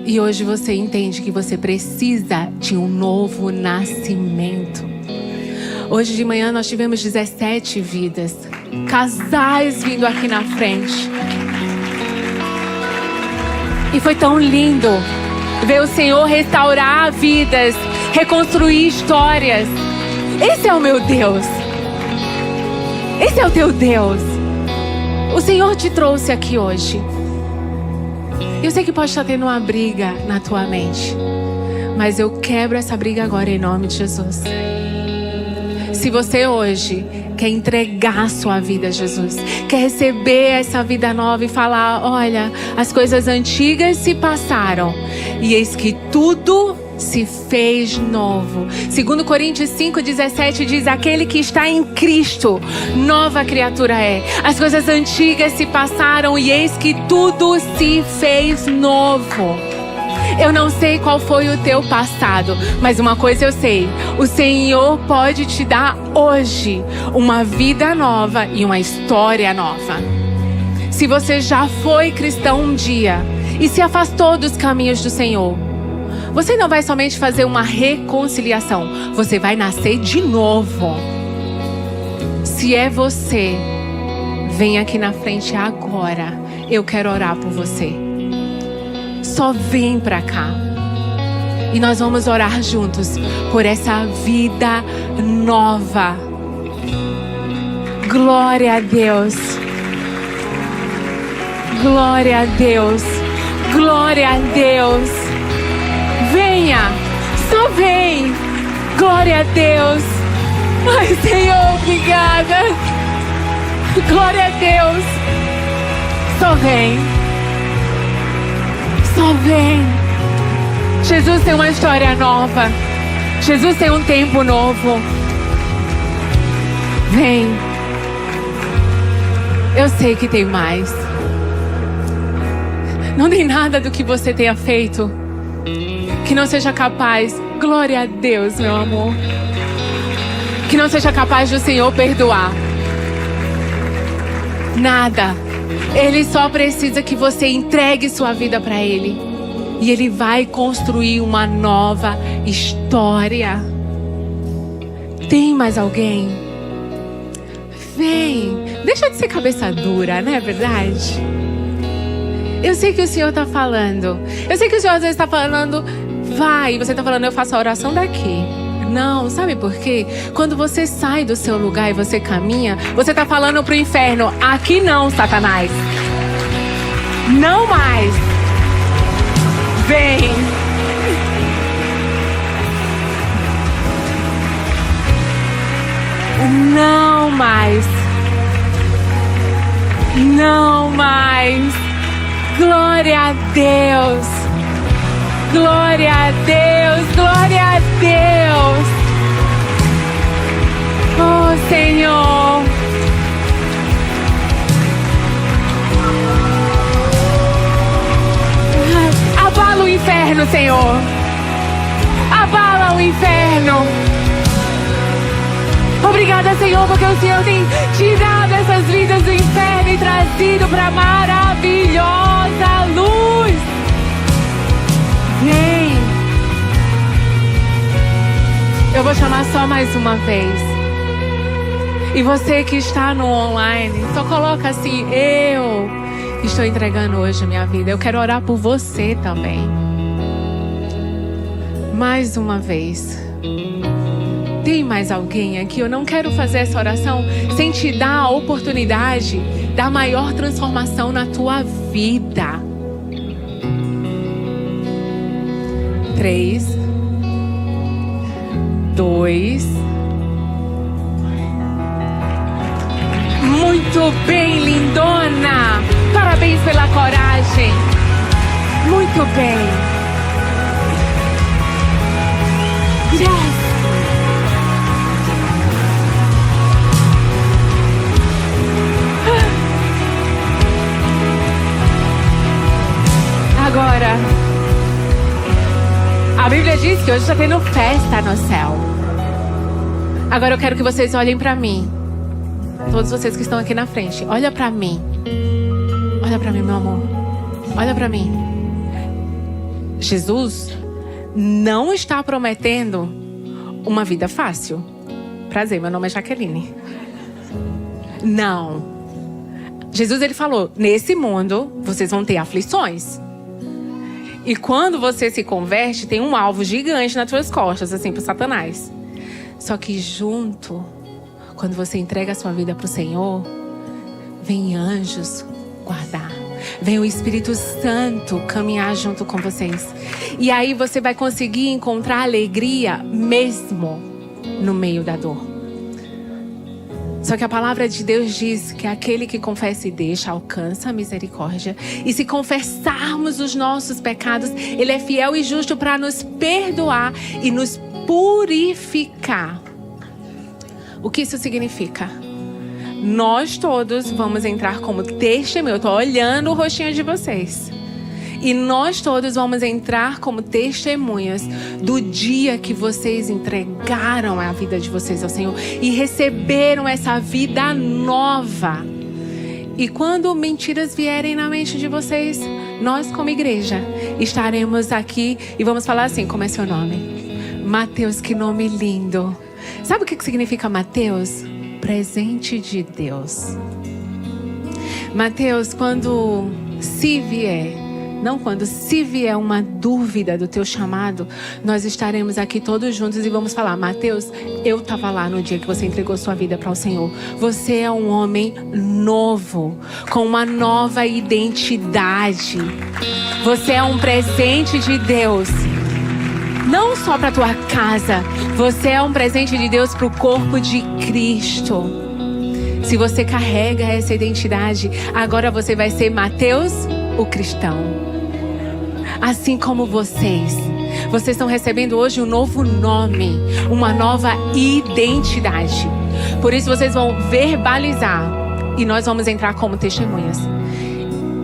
E hoje você entende que você precisa de um novo nascimento. Hoje de manhã nós tivemos 17 vidas. Casais vindo aqui na frente. E foi tão lindo ver o Senhor restaurar vidas, reconstruir histórias. Esse é o meu Deus. Esse é o teu Deus. O Senhor te trouxe aqui hoje. Eu sei que pode estar tendo uma briga na tua mente, mas eu quebro essa briga agora em nome de Jesus. Se você hoje quer entregar a sua vida a Jesus, quer receber essa vida nova e falar: olha, as coisas antigas se passaram e eis que tudo se fez novo. 2 Coríntios 5:17 diz: aquele que está em Cristo, nova criatura é. As coisas antigas se passaram e eis que tudo se fez novo. Eu não sei qual foi o teu passado, mas uma coisa eu sei: o Senhor pode te dar hoje uma vida nova e uma história nova. Se você já foi cristão um dia e se afastou dos caminhos do Senhor, você não vai somente fazer uma reconciliação, você vai nascer de novo. Se é você, vem aqui na frente agora. Eu quero orar por você. Só vem pra cá. E nós vamos orar juntos por essa vida nova. Glória a Deus. Glória a Deus. Glória a Deus. Venha, só vem. Glória a Deus. Ai, Senhor, obrigada. Glória a Deus. Só vem. Só vem. Jesus tem uma história nova. Jesus tem um tempo novo. Vem. Eu sei que tem mais. Não tem nada do que você tenha feito que não seja capaz, glória a Deus, meu amor, que não seja capaz do Senhor perdoar. Nada. Ele só precisa que você entregue sua vida para Ele. E Ele vai construir uma nova história. Tem mais alguém? Vem. Deixa de ser cabeça dura, não é verdade? Eu sei que o Senhor está falando. Eu sei que o Senhor às vezes está falando: vai, e você está falando: eu faço a oração daqui. Não, sabe por quê? Quando você sai do seu lugar e você caminha, você está falando pro inferno: aqui não, Satanás. Não mais. Vem. Não mais. Não mais. Glória a Deus. Glória a Deus. Glória a Deus. Oh, Senhor. Abala o inferno, Senhor. Abala o inferno. Obrigada, Senhor, porque o Senhor tem tirado essas vidas do inferno e trazido para a maravilhosa luz. Vem. Eu vou chamar só mais uma vez. E você que está no online, só coloca assim: eu estou entregando hoje a minha vida. Eu quero orar por você também. Mais uma vez. Tem mais alguém aqui? Eu não quero fazer essa oração sem te dar a oportunidade da maior transformação na tua vida. 3, 2. Muito bem, lindona. Parabéns pela coragem. Muito bem. Yes. Agora, a Bíblia diz que hoje está tendo festa no céu. Agora eu quero que vocês olhem para mim. Todos vocês que estão aqui na frente, olha para mim. Olha para mim, meu amor. Olha para mim. Jesus não está prometendo uma vida fácil. Prazer, meu nome é Jaqueline. Não. Jesus, ele falou, nesse mundo, vocês vão ter aflições. E quando você se converte, tem um alvo gigante nas suas costas, assim, pro Satanás. Só que junto, quando você entrega a sua vida pro Senhor, vem anjos guardar. Vem o Espírito Santo caminhar junto com vocês. E aí você vai conseguir encontrar alegria mesmo no meio da dor. Só que a palavra de Deus diz que aquele que confessa e deixa alcança a misericórdia. E se confessarmos os nossos pecados, Ele é fiel e justo para nos perdoar e nos purificar. O que isso significa? Nós todos vamos entrar como testemunha. Eu estou olhando o rostinho de vocês. E nós todos vamos entrar como testemunhas do dia que vocês entregaram a vida de vocês ao Senhor e receberam essa vida nova. E quando mentiras vierem na mente de vocês, nós como igreja estaremos aqui e vamos falar assim, como é seu nome? Mateus, que nome lindo. Sabe o que significa Mateus? Presente de Deus. Mateus, quando se vier... Não quando, se vier uma dúvida do teu chamado, nós estaremos aqui todos juntos e vamos falar, Mateus, eu estava lá no dia que você entregou sua vida para o Senhor. Você é um homem novo, com uma nova identidade. Você é um presente de Deus. Não só para a tua casa, você é um presente de Deus para o corpo de Cristo. Se você carrega essa identidade, agora você vai ser Mateus, o cristão. Assim como vocês estão recebendo hoje um novo nome, uma nova identidade. Por isso vocês vão verbalizar e nós vamos entrar como testemunhas.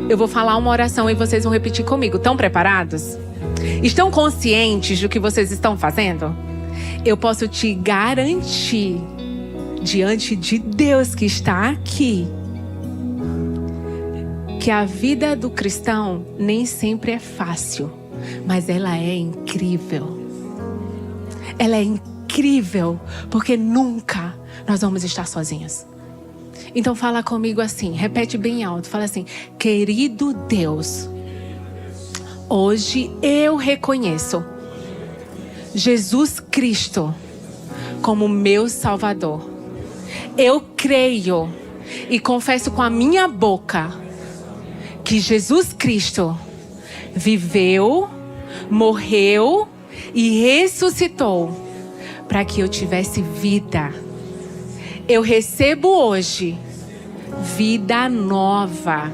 Eu vou falar uma oração e vocês vão repetir comigo. Estão preparados? Estão conscientes do que vocês estão fazendo? Eu posso te garantir, diante de Deus que está aqui, que a vida do cristão nem sempre é fácil, mas ela é incrível. Ela é incrível, porque nunca nós vamos estar sozinhos. Então fala comigo assim, repete bem alto, fala assim, querido Deus, hoje eu reconheço Jesus Cristo como meu Salvador. Eu creio e confesso com a minha boca que Jesus Cristo viveu, morreu e ressuscitou para que eu tivesse vida. Eu recebo hoje vida nova.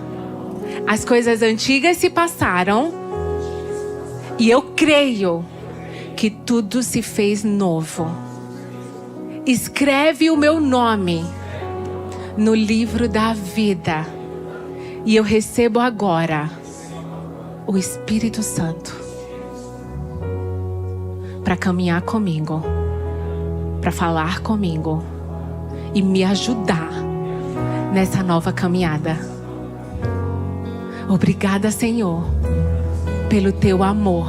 As coisas antigas se passaram e eu creio que tudo se fez novo. Escreve o meu nome no livro da vida. E eu recebo agora o Espírito Santo para caminhar comigo, para falar comigo e me ajudar nessa nova caminhada. Obrigada, Senhor, pelo teu amor.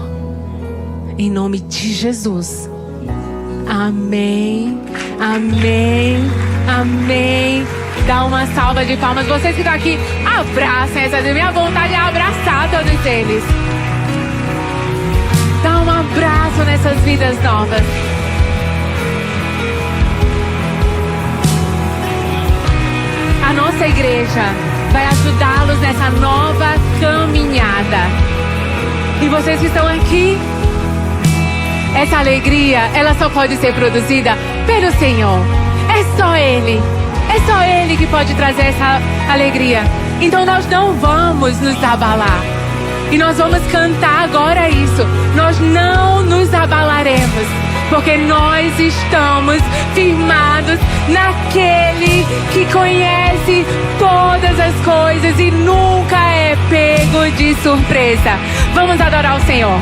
Em nome de Jesus. Amém, amém, amém. Dá uma salva de palmas. Vocês que estão aqui, abracem essa. Minha vontade é abraçar todos eles. Dá um abraço nessas vidas novas. A nossa igreja vai ajudá-los nessa nova caminhada. E vocês que estão aqui, essa alegria, ela só pode ser produzida pelo Senhor. É só Ele. É só Ele que pode trazer essa alegria. Então nós não vamos nos abalar. E nós vamos cantar agora isso. Nós não nos abalaremos, porque nós estamos firmados naquele que conhece todas as coisas e nunca é pego de surpresa. Vamos adorar o Senhor.